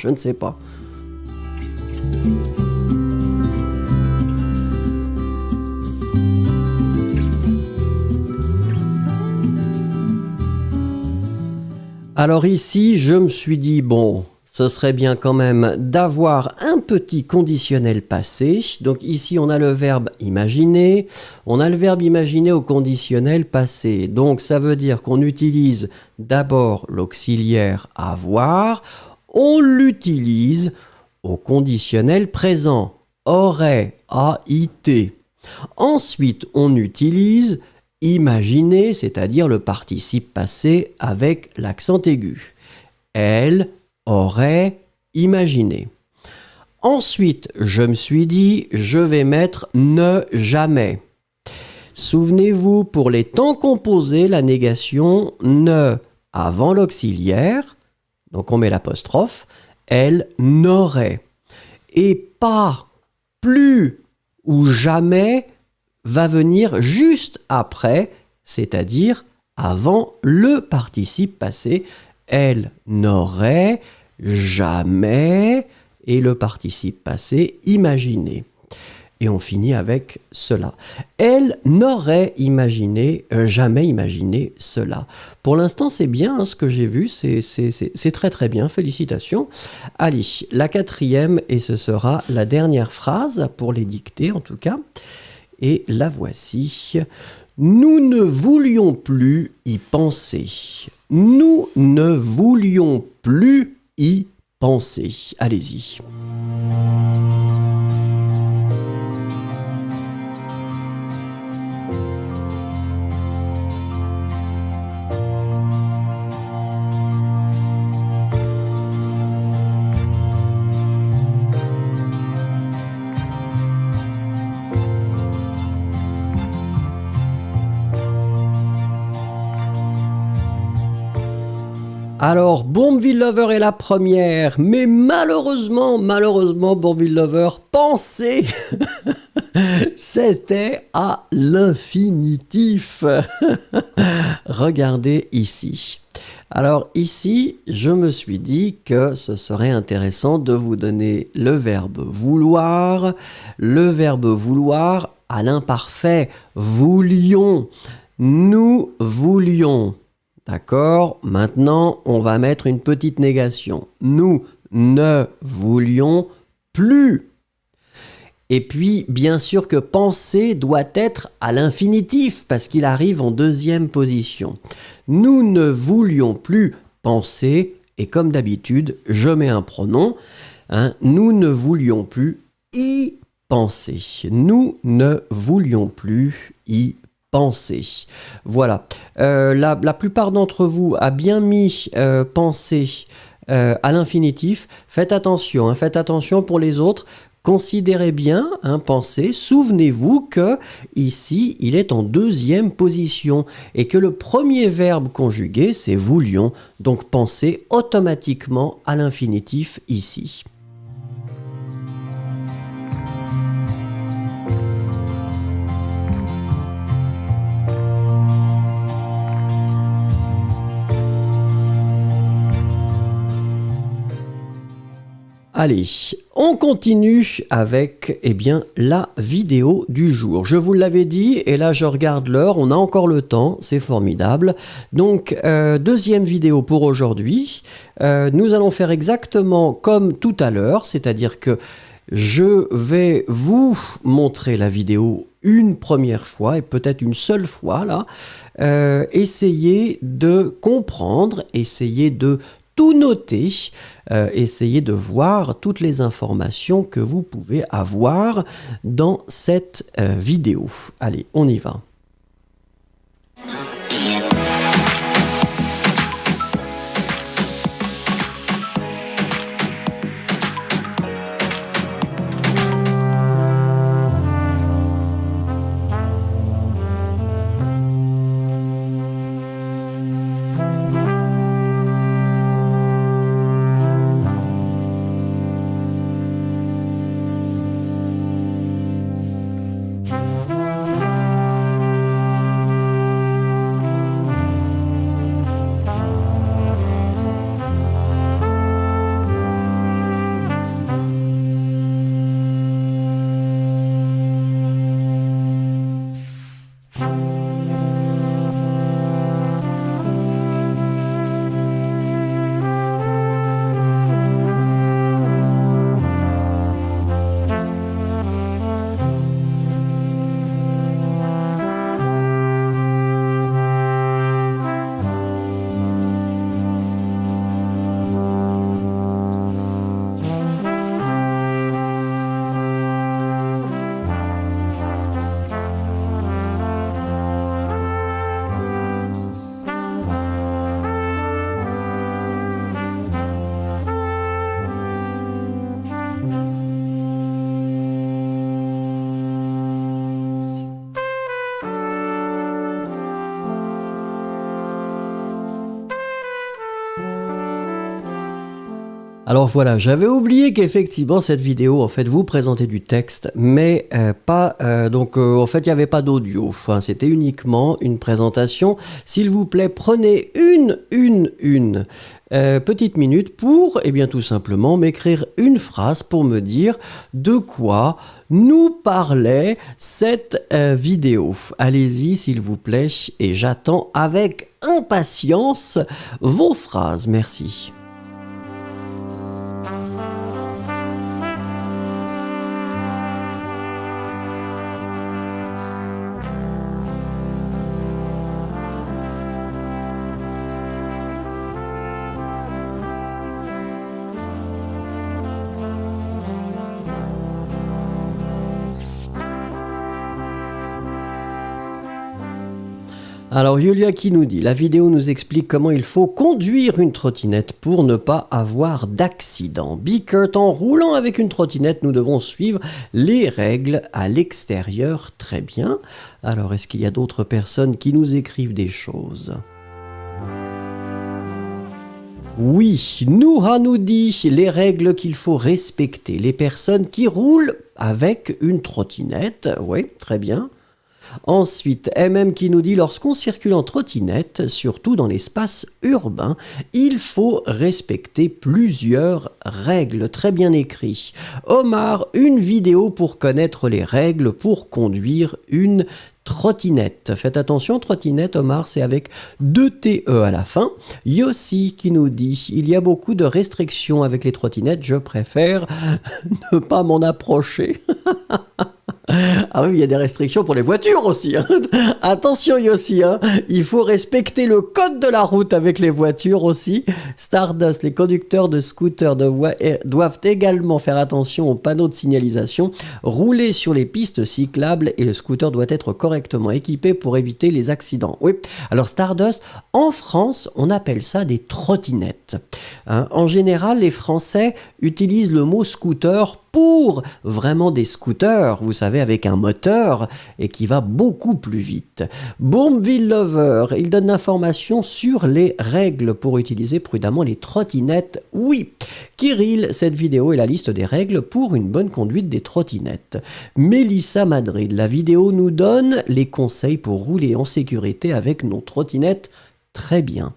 Alors ici je me suis dit bon... Ce serait bien quand même d'avoir un petit conditionnel passé. Donc ici, on a le verbe imaginer. On a le verbe imaginer au conditionnel passé. Donc ça veut dire qu'on utilise d'abord l'auxiliaire avoir. On l'utilise au conditionnel présent. Aurait, A-I-T. Ensuite, on utilise imaginer, c'est-à-dire le participe passé avec l'accent aigu. Elle aurait imaginé. Ensuite, je me suis dit, je vais mettre ne jamais. Souvenez-vous, pour les temps composés, la négation ne avant l'auxiliaire, donc on met l'apostrophe, elle n'aurait. Et pas, plus ou jamais va venir juste après, c'est-à-dire avant le participe passé. Elle n'aurait jamais, et le participe passé, imaginé. Et on finit avec cela. Elle n'aurait jamais imaginé cela. Pour l'instant, c'est bien hein, ce que j'ai vu, c'est très très bien, félicitations. Allez, la quatrième, et ce sera la dernière phrase, pour les dicter en tout cas. Et la voici. Nous ne voulions plus y penser. Nous ne voulions plus y penser. Allez-y. Alors, Bourneville Lover est la première, mais malheureusement, Bourneville Lover, pensez, c'était à l'infinitif. Regardez ici. Alors ici, je me suis dit que ce serait intéressant de vous donner le verbe vouloir à l'imparfait. Voulions, nous voulions. D'accord? Maintenant, on va mettre une petite négation. Nous ne voulions plus. Et puis, bien sûr que penser doit être à l'infinitif parce qu'il arrive en deuxième position. Nous ne voulions plus penser, et comme d'habitude, je mets un pronom. Nous ne voulions plus y penser. Nous ne voulions plus y penser. Voilà. La plupart d'entre vous a bien mis penser à l'infinitif. Faites attention pour les autres. Considérez bien, pensez, souvenez-vous que ici, il est en deuxième position et que le premier verbe conjugué, c'est voulions. Donc pensez automatiquement à l'infinitif ici. Allez, on continue avec la vidéo du jour. Je vous l'avais dit, et là je regarde l'heure, on a encore le temps, c'est formidable. Donc, deuxième vidéo pour aujourd'hui. Nous allons faire exactement comme tout à l'heure, c'est-à-dire que je vais vous montrer la vidéo une première fois et peut-être une seule fois là. Essayez de comprendre, essayez de tout noter, essayez de voir toutes les informations que vous pouvez avoir dans cette vidéo. Allez, on y va. Alors voilà, j'avais oublié qu'effectivement cette vidéo en fait vous présentait du texte, mais pas en fait il n'y avait pas d'audio. Enfin, c'était uniquement une présentation. S'il vous plaît, prenez une petite minute pour tout simplement m'écrire une phrase pour me dire de quoi nous parlait cette vidéo. Allez-y s'il vous plaît et j'attends avec impatience vos phrases. Merci. Alors Yulia qui nous dit, la vidéo nous explique comment il faut conduire une trottinette pour ne pas avoir d'accident. Bickert, en roulant avec une trottinette, nous devons suivre les règles à l'extérieur. Très bien. Alors est-ce qu'il y a d'autres personnes qui nous écrivent des choses ? Oui, Noura nous dit les règles qu'il faut respecter. Les personnes qui roulent avec une trottinette, oui, très bien. Ensuite, MM qui nous dit lorsqu'on circule en trottinette, surtout dans l'espace urbain, il faut respecter plusieurs règles. Très bien écrit. Omar, une vidéo pour connaître les règles pour conduire une trottinette. Faites attention, trottinette, Omar, c'est avec 2 TE à la fin. Yossi qui nous dit il y a beaucoup de restrictions avec les trottinettes, je préfère ne pas m'en approcher. Ah oui, il y a des restrictions pour les voitures aussi. Hein. Attention Yossi, hein. Il faut respecter le code de la route avec les voitures aussi. Stardust, les conducteurs de scooters doivent également faire attention aux panneaux de signalisation, rouler sur les pistes cyclables et le scooter doit être correctement équipé pour éviter les accidents. Oui, alors Stardust, en France, on appelle ça des trottinettes. Hein. En général, les Français utilisent le mot scooter pour vraiment des scooters, vous savez, avec un moteur et qui va beaucoup plus vite. Bombville Lover, il donne l'information sur les règles pour utiliser prudemment les trottinettes. Oui, Kirill, cette vidéo est la liste des règles pour une bonne conduite des trottinettes. Mélissa Madrid, la vidéo nous donne les conseils pour rouler en sécurité avec nos trottinettes. Très bien.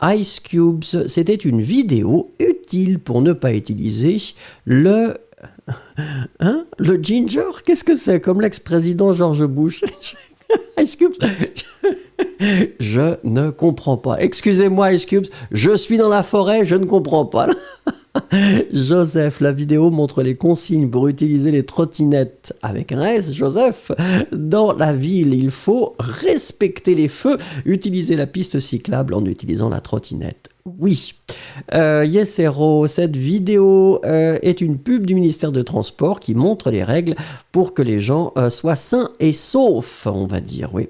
Ice Cubes, c'était une vidéo utile subtil pour ne pas utiliser le... Hein? Le ginger? Qu'est-ce que c'est? Comme l'ex-président George Bush. Ice Cube, je ne comprends pas. Excusez-moi, Ice Cube, je suis dans la forêt, je ne comprends pas. Joseph, la vidéo montre les consignes pour utiliser les trottinettes avec un S, Joseph. Dans la ville, il faut respecter les feux, utiliser la piste cyclable en utilisant la trottinette. Oui. Yes Hero, cette vidéo est une pub du ministère de Transport qui montre les règles pour que les gens soient sains et saufs, on va dire, oui.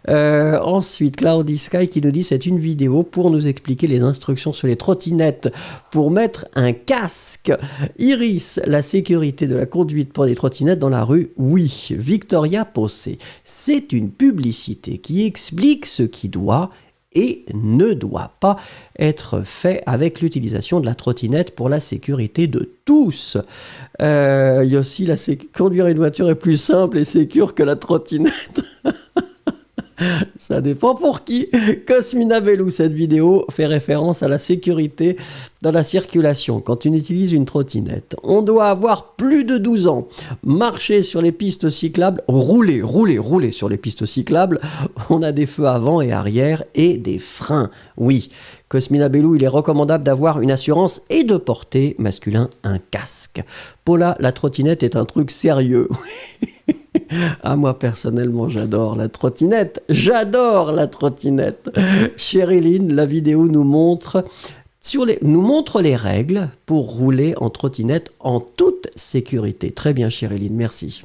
Ensuite, Cloudy Sky qui nous dit c'est une vidéo pour nous expliquer les instructions sur les trottinettes pour mettre un casque. Iris, la sécurité de la conduite pour les trottinettes dans la rue, oui. Victoria Possé, c'est une publicité qui explique ce qui doit et ne doit pas être fait avec l'utilisation de la trottinette pour la sécurité de tous. Il y a aussi conduire une voiture est plus simple et sécure que la trottinette. Ça dépend pour qui. Cosmina Bellou, cette vidéo fait référence à la sécurité dans la circulation. Quand on utilise une trottinette, on doit avoir plus de 12 ans. Marcher sur les pistes cyclables, rouler sur les pistes cyclables. On a des feux avant et arrière et des freins. Oui, Cosmina Bellou, il est recommandable d'avoir une assurance et de porter, masculin, un casque. Paula, la trottinette est un truc sérieux. Ah, moi, personnellement, j'adore la trottinette. J'adore la trottinette. Chériline, la vidéo nous montre les règles pour rouler en trottinette en toute sécurité. Très bien, Chériline, merci.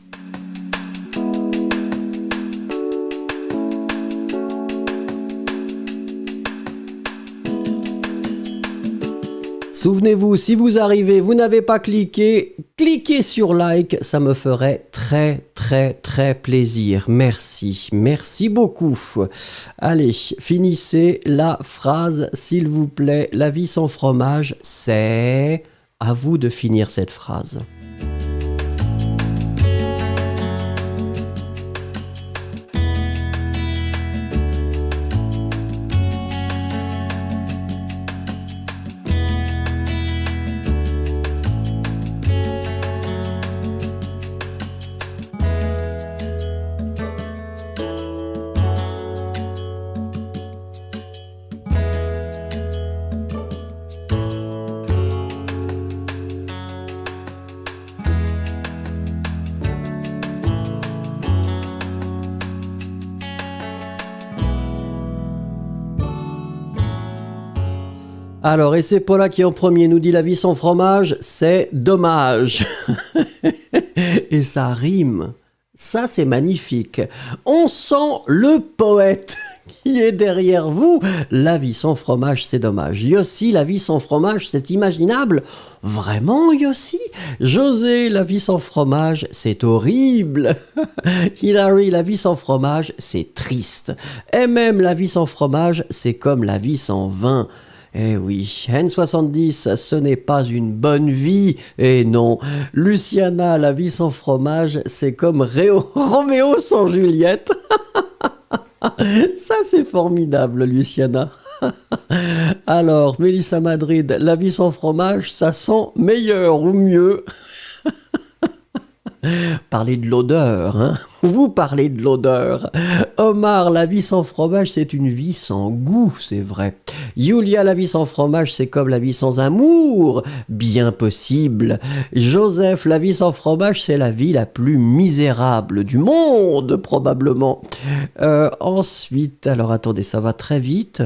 Souvenez-vous, si vous arrivez, vous n'avez pas cliqué, cliquez sur like, ça me ferait très très très plaisir. Merci, merci beaucoup. Allez, finissez la phrase s'il vous plaît. La vie sans fromage, c'est... À vous de finir cette phrase. Alors, et c'est Paula qui en premier nous dit la vie sans fromage, c'est dommage. Et ça rime. Ça, c'est magnifique. On sent le poète qui est derrière vous. La vie sans fromage, c'est dommage. Yossi, la vie sans fromage, c'est imaginable. Vraiment, Yossi? José, la vie sans fromage, c'est horrible. Hilary, la vie sans fromage, c'est triste. MM, la vie sans fromage, c'est comme la vie sans vin. Eh oui, N70, ce n'est pas une bonne vie. Et non, Luciana, la vie sans fromage, c'est comme Roméo sans Juliette. Ça, c'est formidable, Luciana. Alors, Mélissa Madrid, la vie sans fromage, ça sent meilleur ou mieux. Parlez de l'odeur, hein? Vous parlez de l'odeur. Omar, la vie sans fromage, c'est une vie sans goût, c'est vrai. Yulia, la vie sans fromage, c'est comme la vie sans amour. Bien possible. Joseph, la vie sans fromage, c'est la vie la plus misérable du monde, probablement. Ensuite, alors attendez, ça va très vite.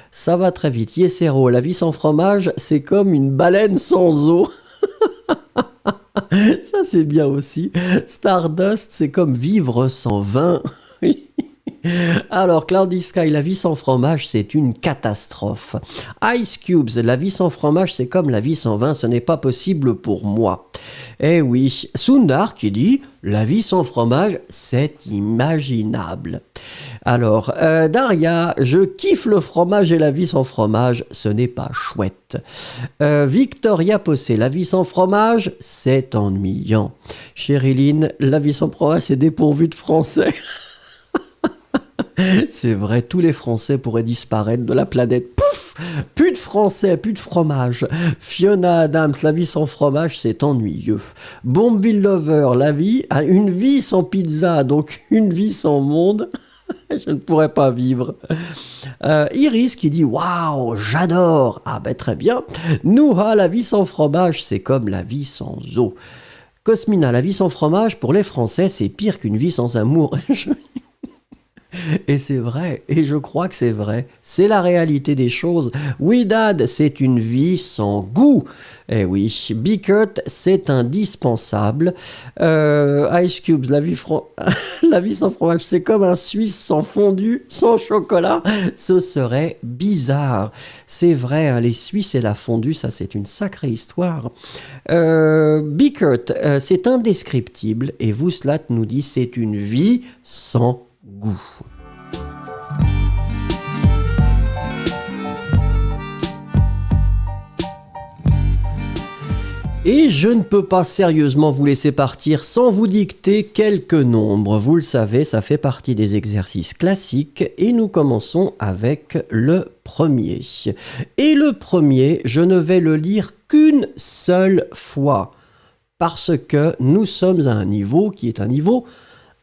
Ça va très vite. Yesero, la vie sans fromage, c'est comme une baleine sans eau. Ça, c'est bien aussi. Stardust, c'est comme vivre sans vin. Alors, Cloudy Sky, la vie sans fromage, c'est une catastrophe. Ice Cubes, la vie sans fromage, c'est comme la vie sans vin, ce n'est pas possible pour moi. Eh oui. Sundar qui dit, la vie sans fromage, c'est imaginable. Alors, Daria, je kiffe le fromage et la vie sans fromage, ce n'est pas chouette. Victoria Possé, la vie sans fromage, c'est ennuyant. Chériline, la vie sans fromage, c'est dépourvu de français. C'est vrai, tous les Français pourraient disparaître de la planète. Pouf! Plus de français, plus de fromage. Fiona Adams, la vie sans fromage, c'est ennuyeux. Bombville Lover, la vie, une vie sans pizza, donc une vie sans monde. Je ne pourrais pas vivre. Iris qui dit waouh, j'adore. Ah ben très bien. Nouha, la vie sans fromage, c'est comme la vie sans eau. Cosmina, la vie sans fromage, pour les Français, c'est pire qu'une vie sans amour. Et c'est vrai, et je crois que c'est vrai. C'est la réalité des choses. Oui, Dad, c'est une vie sans goût. Eh oui, Bickert, c'est indispensable. Ice Cubes, la vie sans fromage, c'est comme un Suisse sans fondue, sans chocolat. Ce serait bizarre. C'est vrai, hein, les Suisses et la fondue, ça c'est une sacrée histoire. Bickert, c'est indescriptible. Et Vouslat nous dit c'est une vie sans goût. Et je ne peux pas sérieusement vous laisser partir sans vous dicter quelques nombres. Vous le savez, ça fait partie des exercices classiques et nous commençons avec le premier. Et le premier, je ne vais le lire qu'une seule fois parce que nous sommes à un niveau qui est un niveau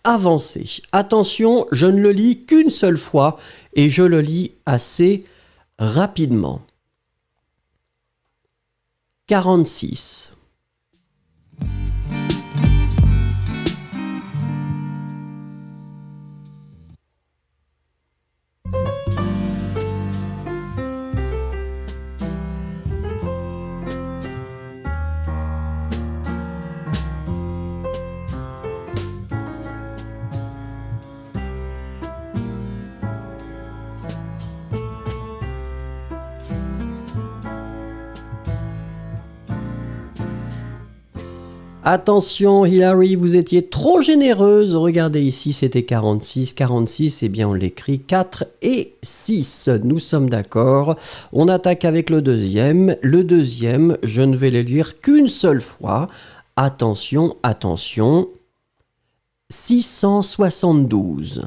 avancé. Attention, je ne le lis qu'une seule fois et je le lis assez rapidement. 46. Attention Hilary, vous étiez trop généreuse. Regardez ici, c'était 46. 46, eh bien on l'écrit 4 et 6. Nous sommes d'accord. On attaque avec le deuxième. Le deuxième, je ne vais le lire qu'une seule fois. Attention, attention. 672.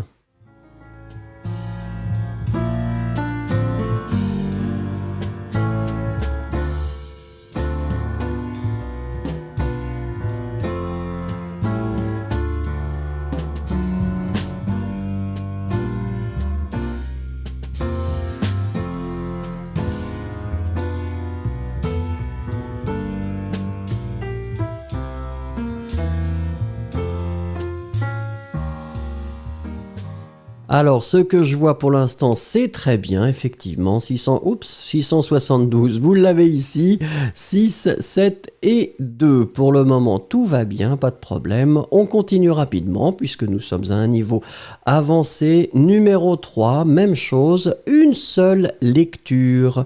Alors, ce que je vois pour l'instant, c'est très bien, effectivement. 672, vous l'avez ici. 6, 7 et 2. Pour le moment, tout va bien, pas de problème. On continue rapidement, puisque nous sommes à un niveau avancé. Numéro 3, même chose, une seule lecture.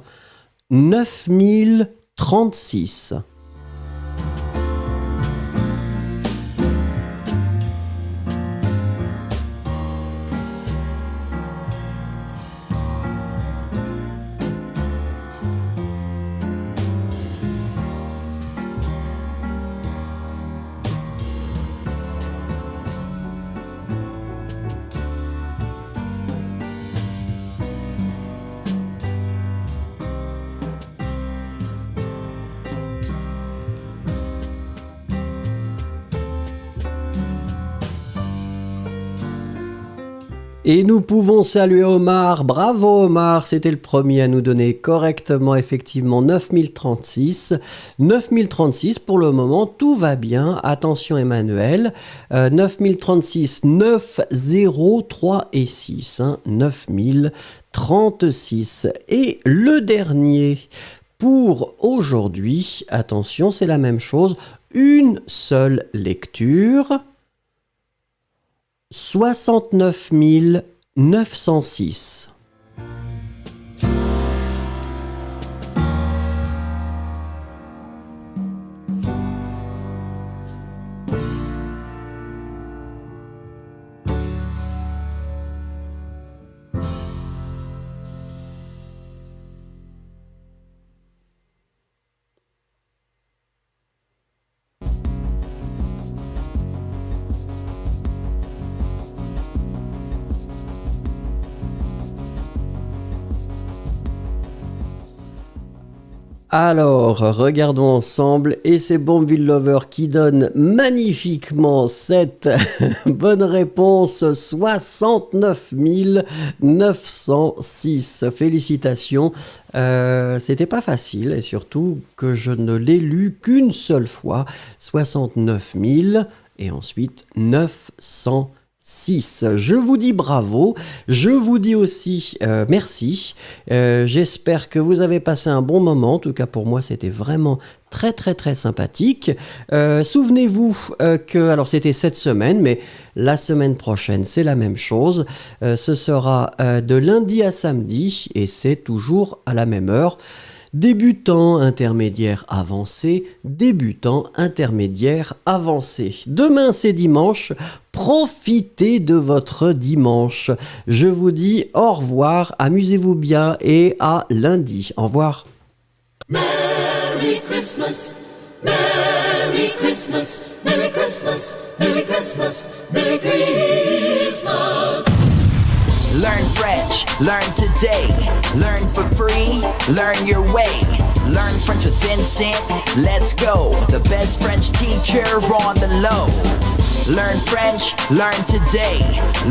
9036. Et nous pouvons saluer Omar. Bravo Omar, c'était le premier à nous donner correctement effectivement 9036. 9036 pour le moment, tout va bien. Attention Emmanuel, 9036, 9, 0, 3 et 6. Hein, 9036. Et le dernier pour aujourd'hui, attention, c'est la même chose, une seule lecture. 69 906. Alors, regardons ensemble, et c'est Bombville Lover qui donne magnifiquement cette bonne réponse, 69 906. Félicitations, c'était pas facile, et surtout que je ne l'ai lu qu'une seule fois, 69 000, et ensuite 906. Je vous dis bravo, je vous dis aussi merci, j'espère que vous avez passé un bon moment, en tout cas pour moi c'était vraiment très très très sympathique. Souvenez-vous que, alors c'était cette semaine, mais la semaine prochaine c'est la même chose, ce sera de lundi à samedi et c'est toujours à la même heure. Débutant, intermédiaire, avancé, débutant, intermédiaire, avancé. Demain c'est dimanche, profitez de votre dimanche. Je vous dis au revoir, amusez-vous bien et à lundi. Au revoir. Merry Christmas, Merry Christmas, Merry Christmas, Merry Christmas, Merry Christmas. Learn French, learn today. Learn for free, learn your way. Learn French with Vincent, let's go. The best French teacher on the low. Learn French, learn today.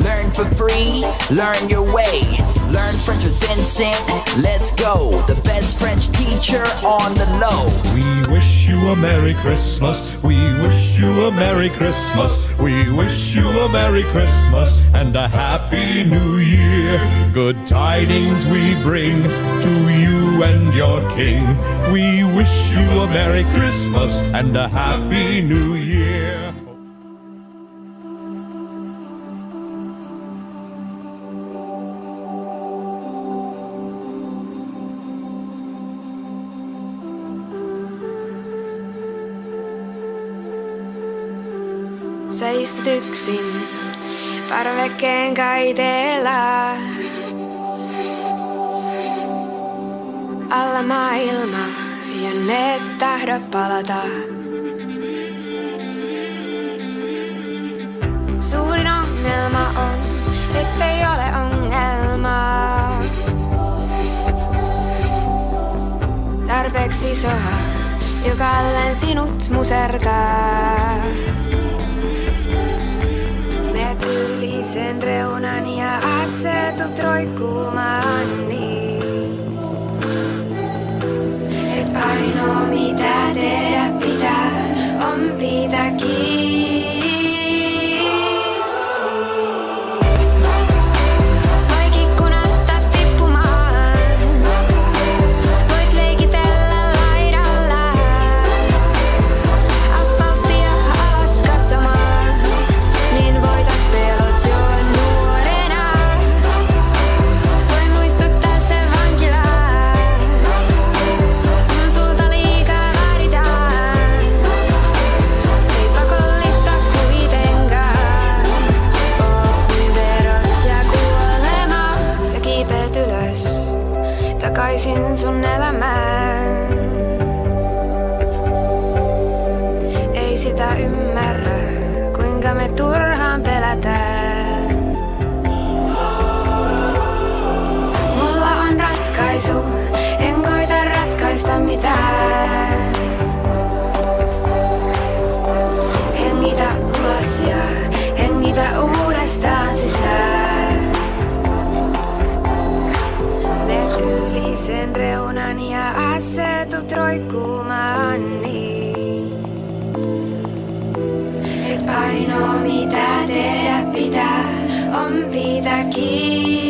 Learn for free, learn your way. Learn French with Vincent, let's go. The best French teacher on the low. We wish you a Merry Christmas. We wish you a Merry Christmas. We wish you a Merry Christmas and a Happy New Year. Good tidings we bring to you and your King. We wish you a Merry Christmas and a Happy New Year. Sä istut yksin parvekkeen kaiteella. Alla maailma ja ne tahdo palata. Suurin ongelma on, ettei ole ongelmaa. Tarpeeksi isoa, jokalleen sinut musertaa. Yli sen reunan ja asetut roikkumaan niin. Et ainoa mitä tehdä pitää on pitää kiinni. Voi ikkunasta tippumaan, voit leikitellä laidalla. Asfalttia alas katsomaan, niin voitat. Takaisin sun elämään. Ei sitä ymmärrä, kuinka me turhaan pelätään. Mulla on ratkaisu, en koita ratkaista mitään. Hengitä ulos ja hengitä uudestaan sisään. Sen reunan ja asetut roikkumaan niin. Et ainoa mitä tehdä pitää on pitää kiinni.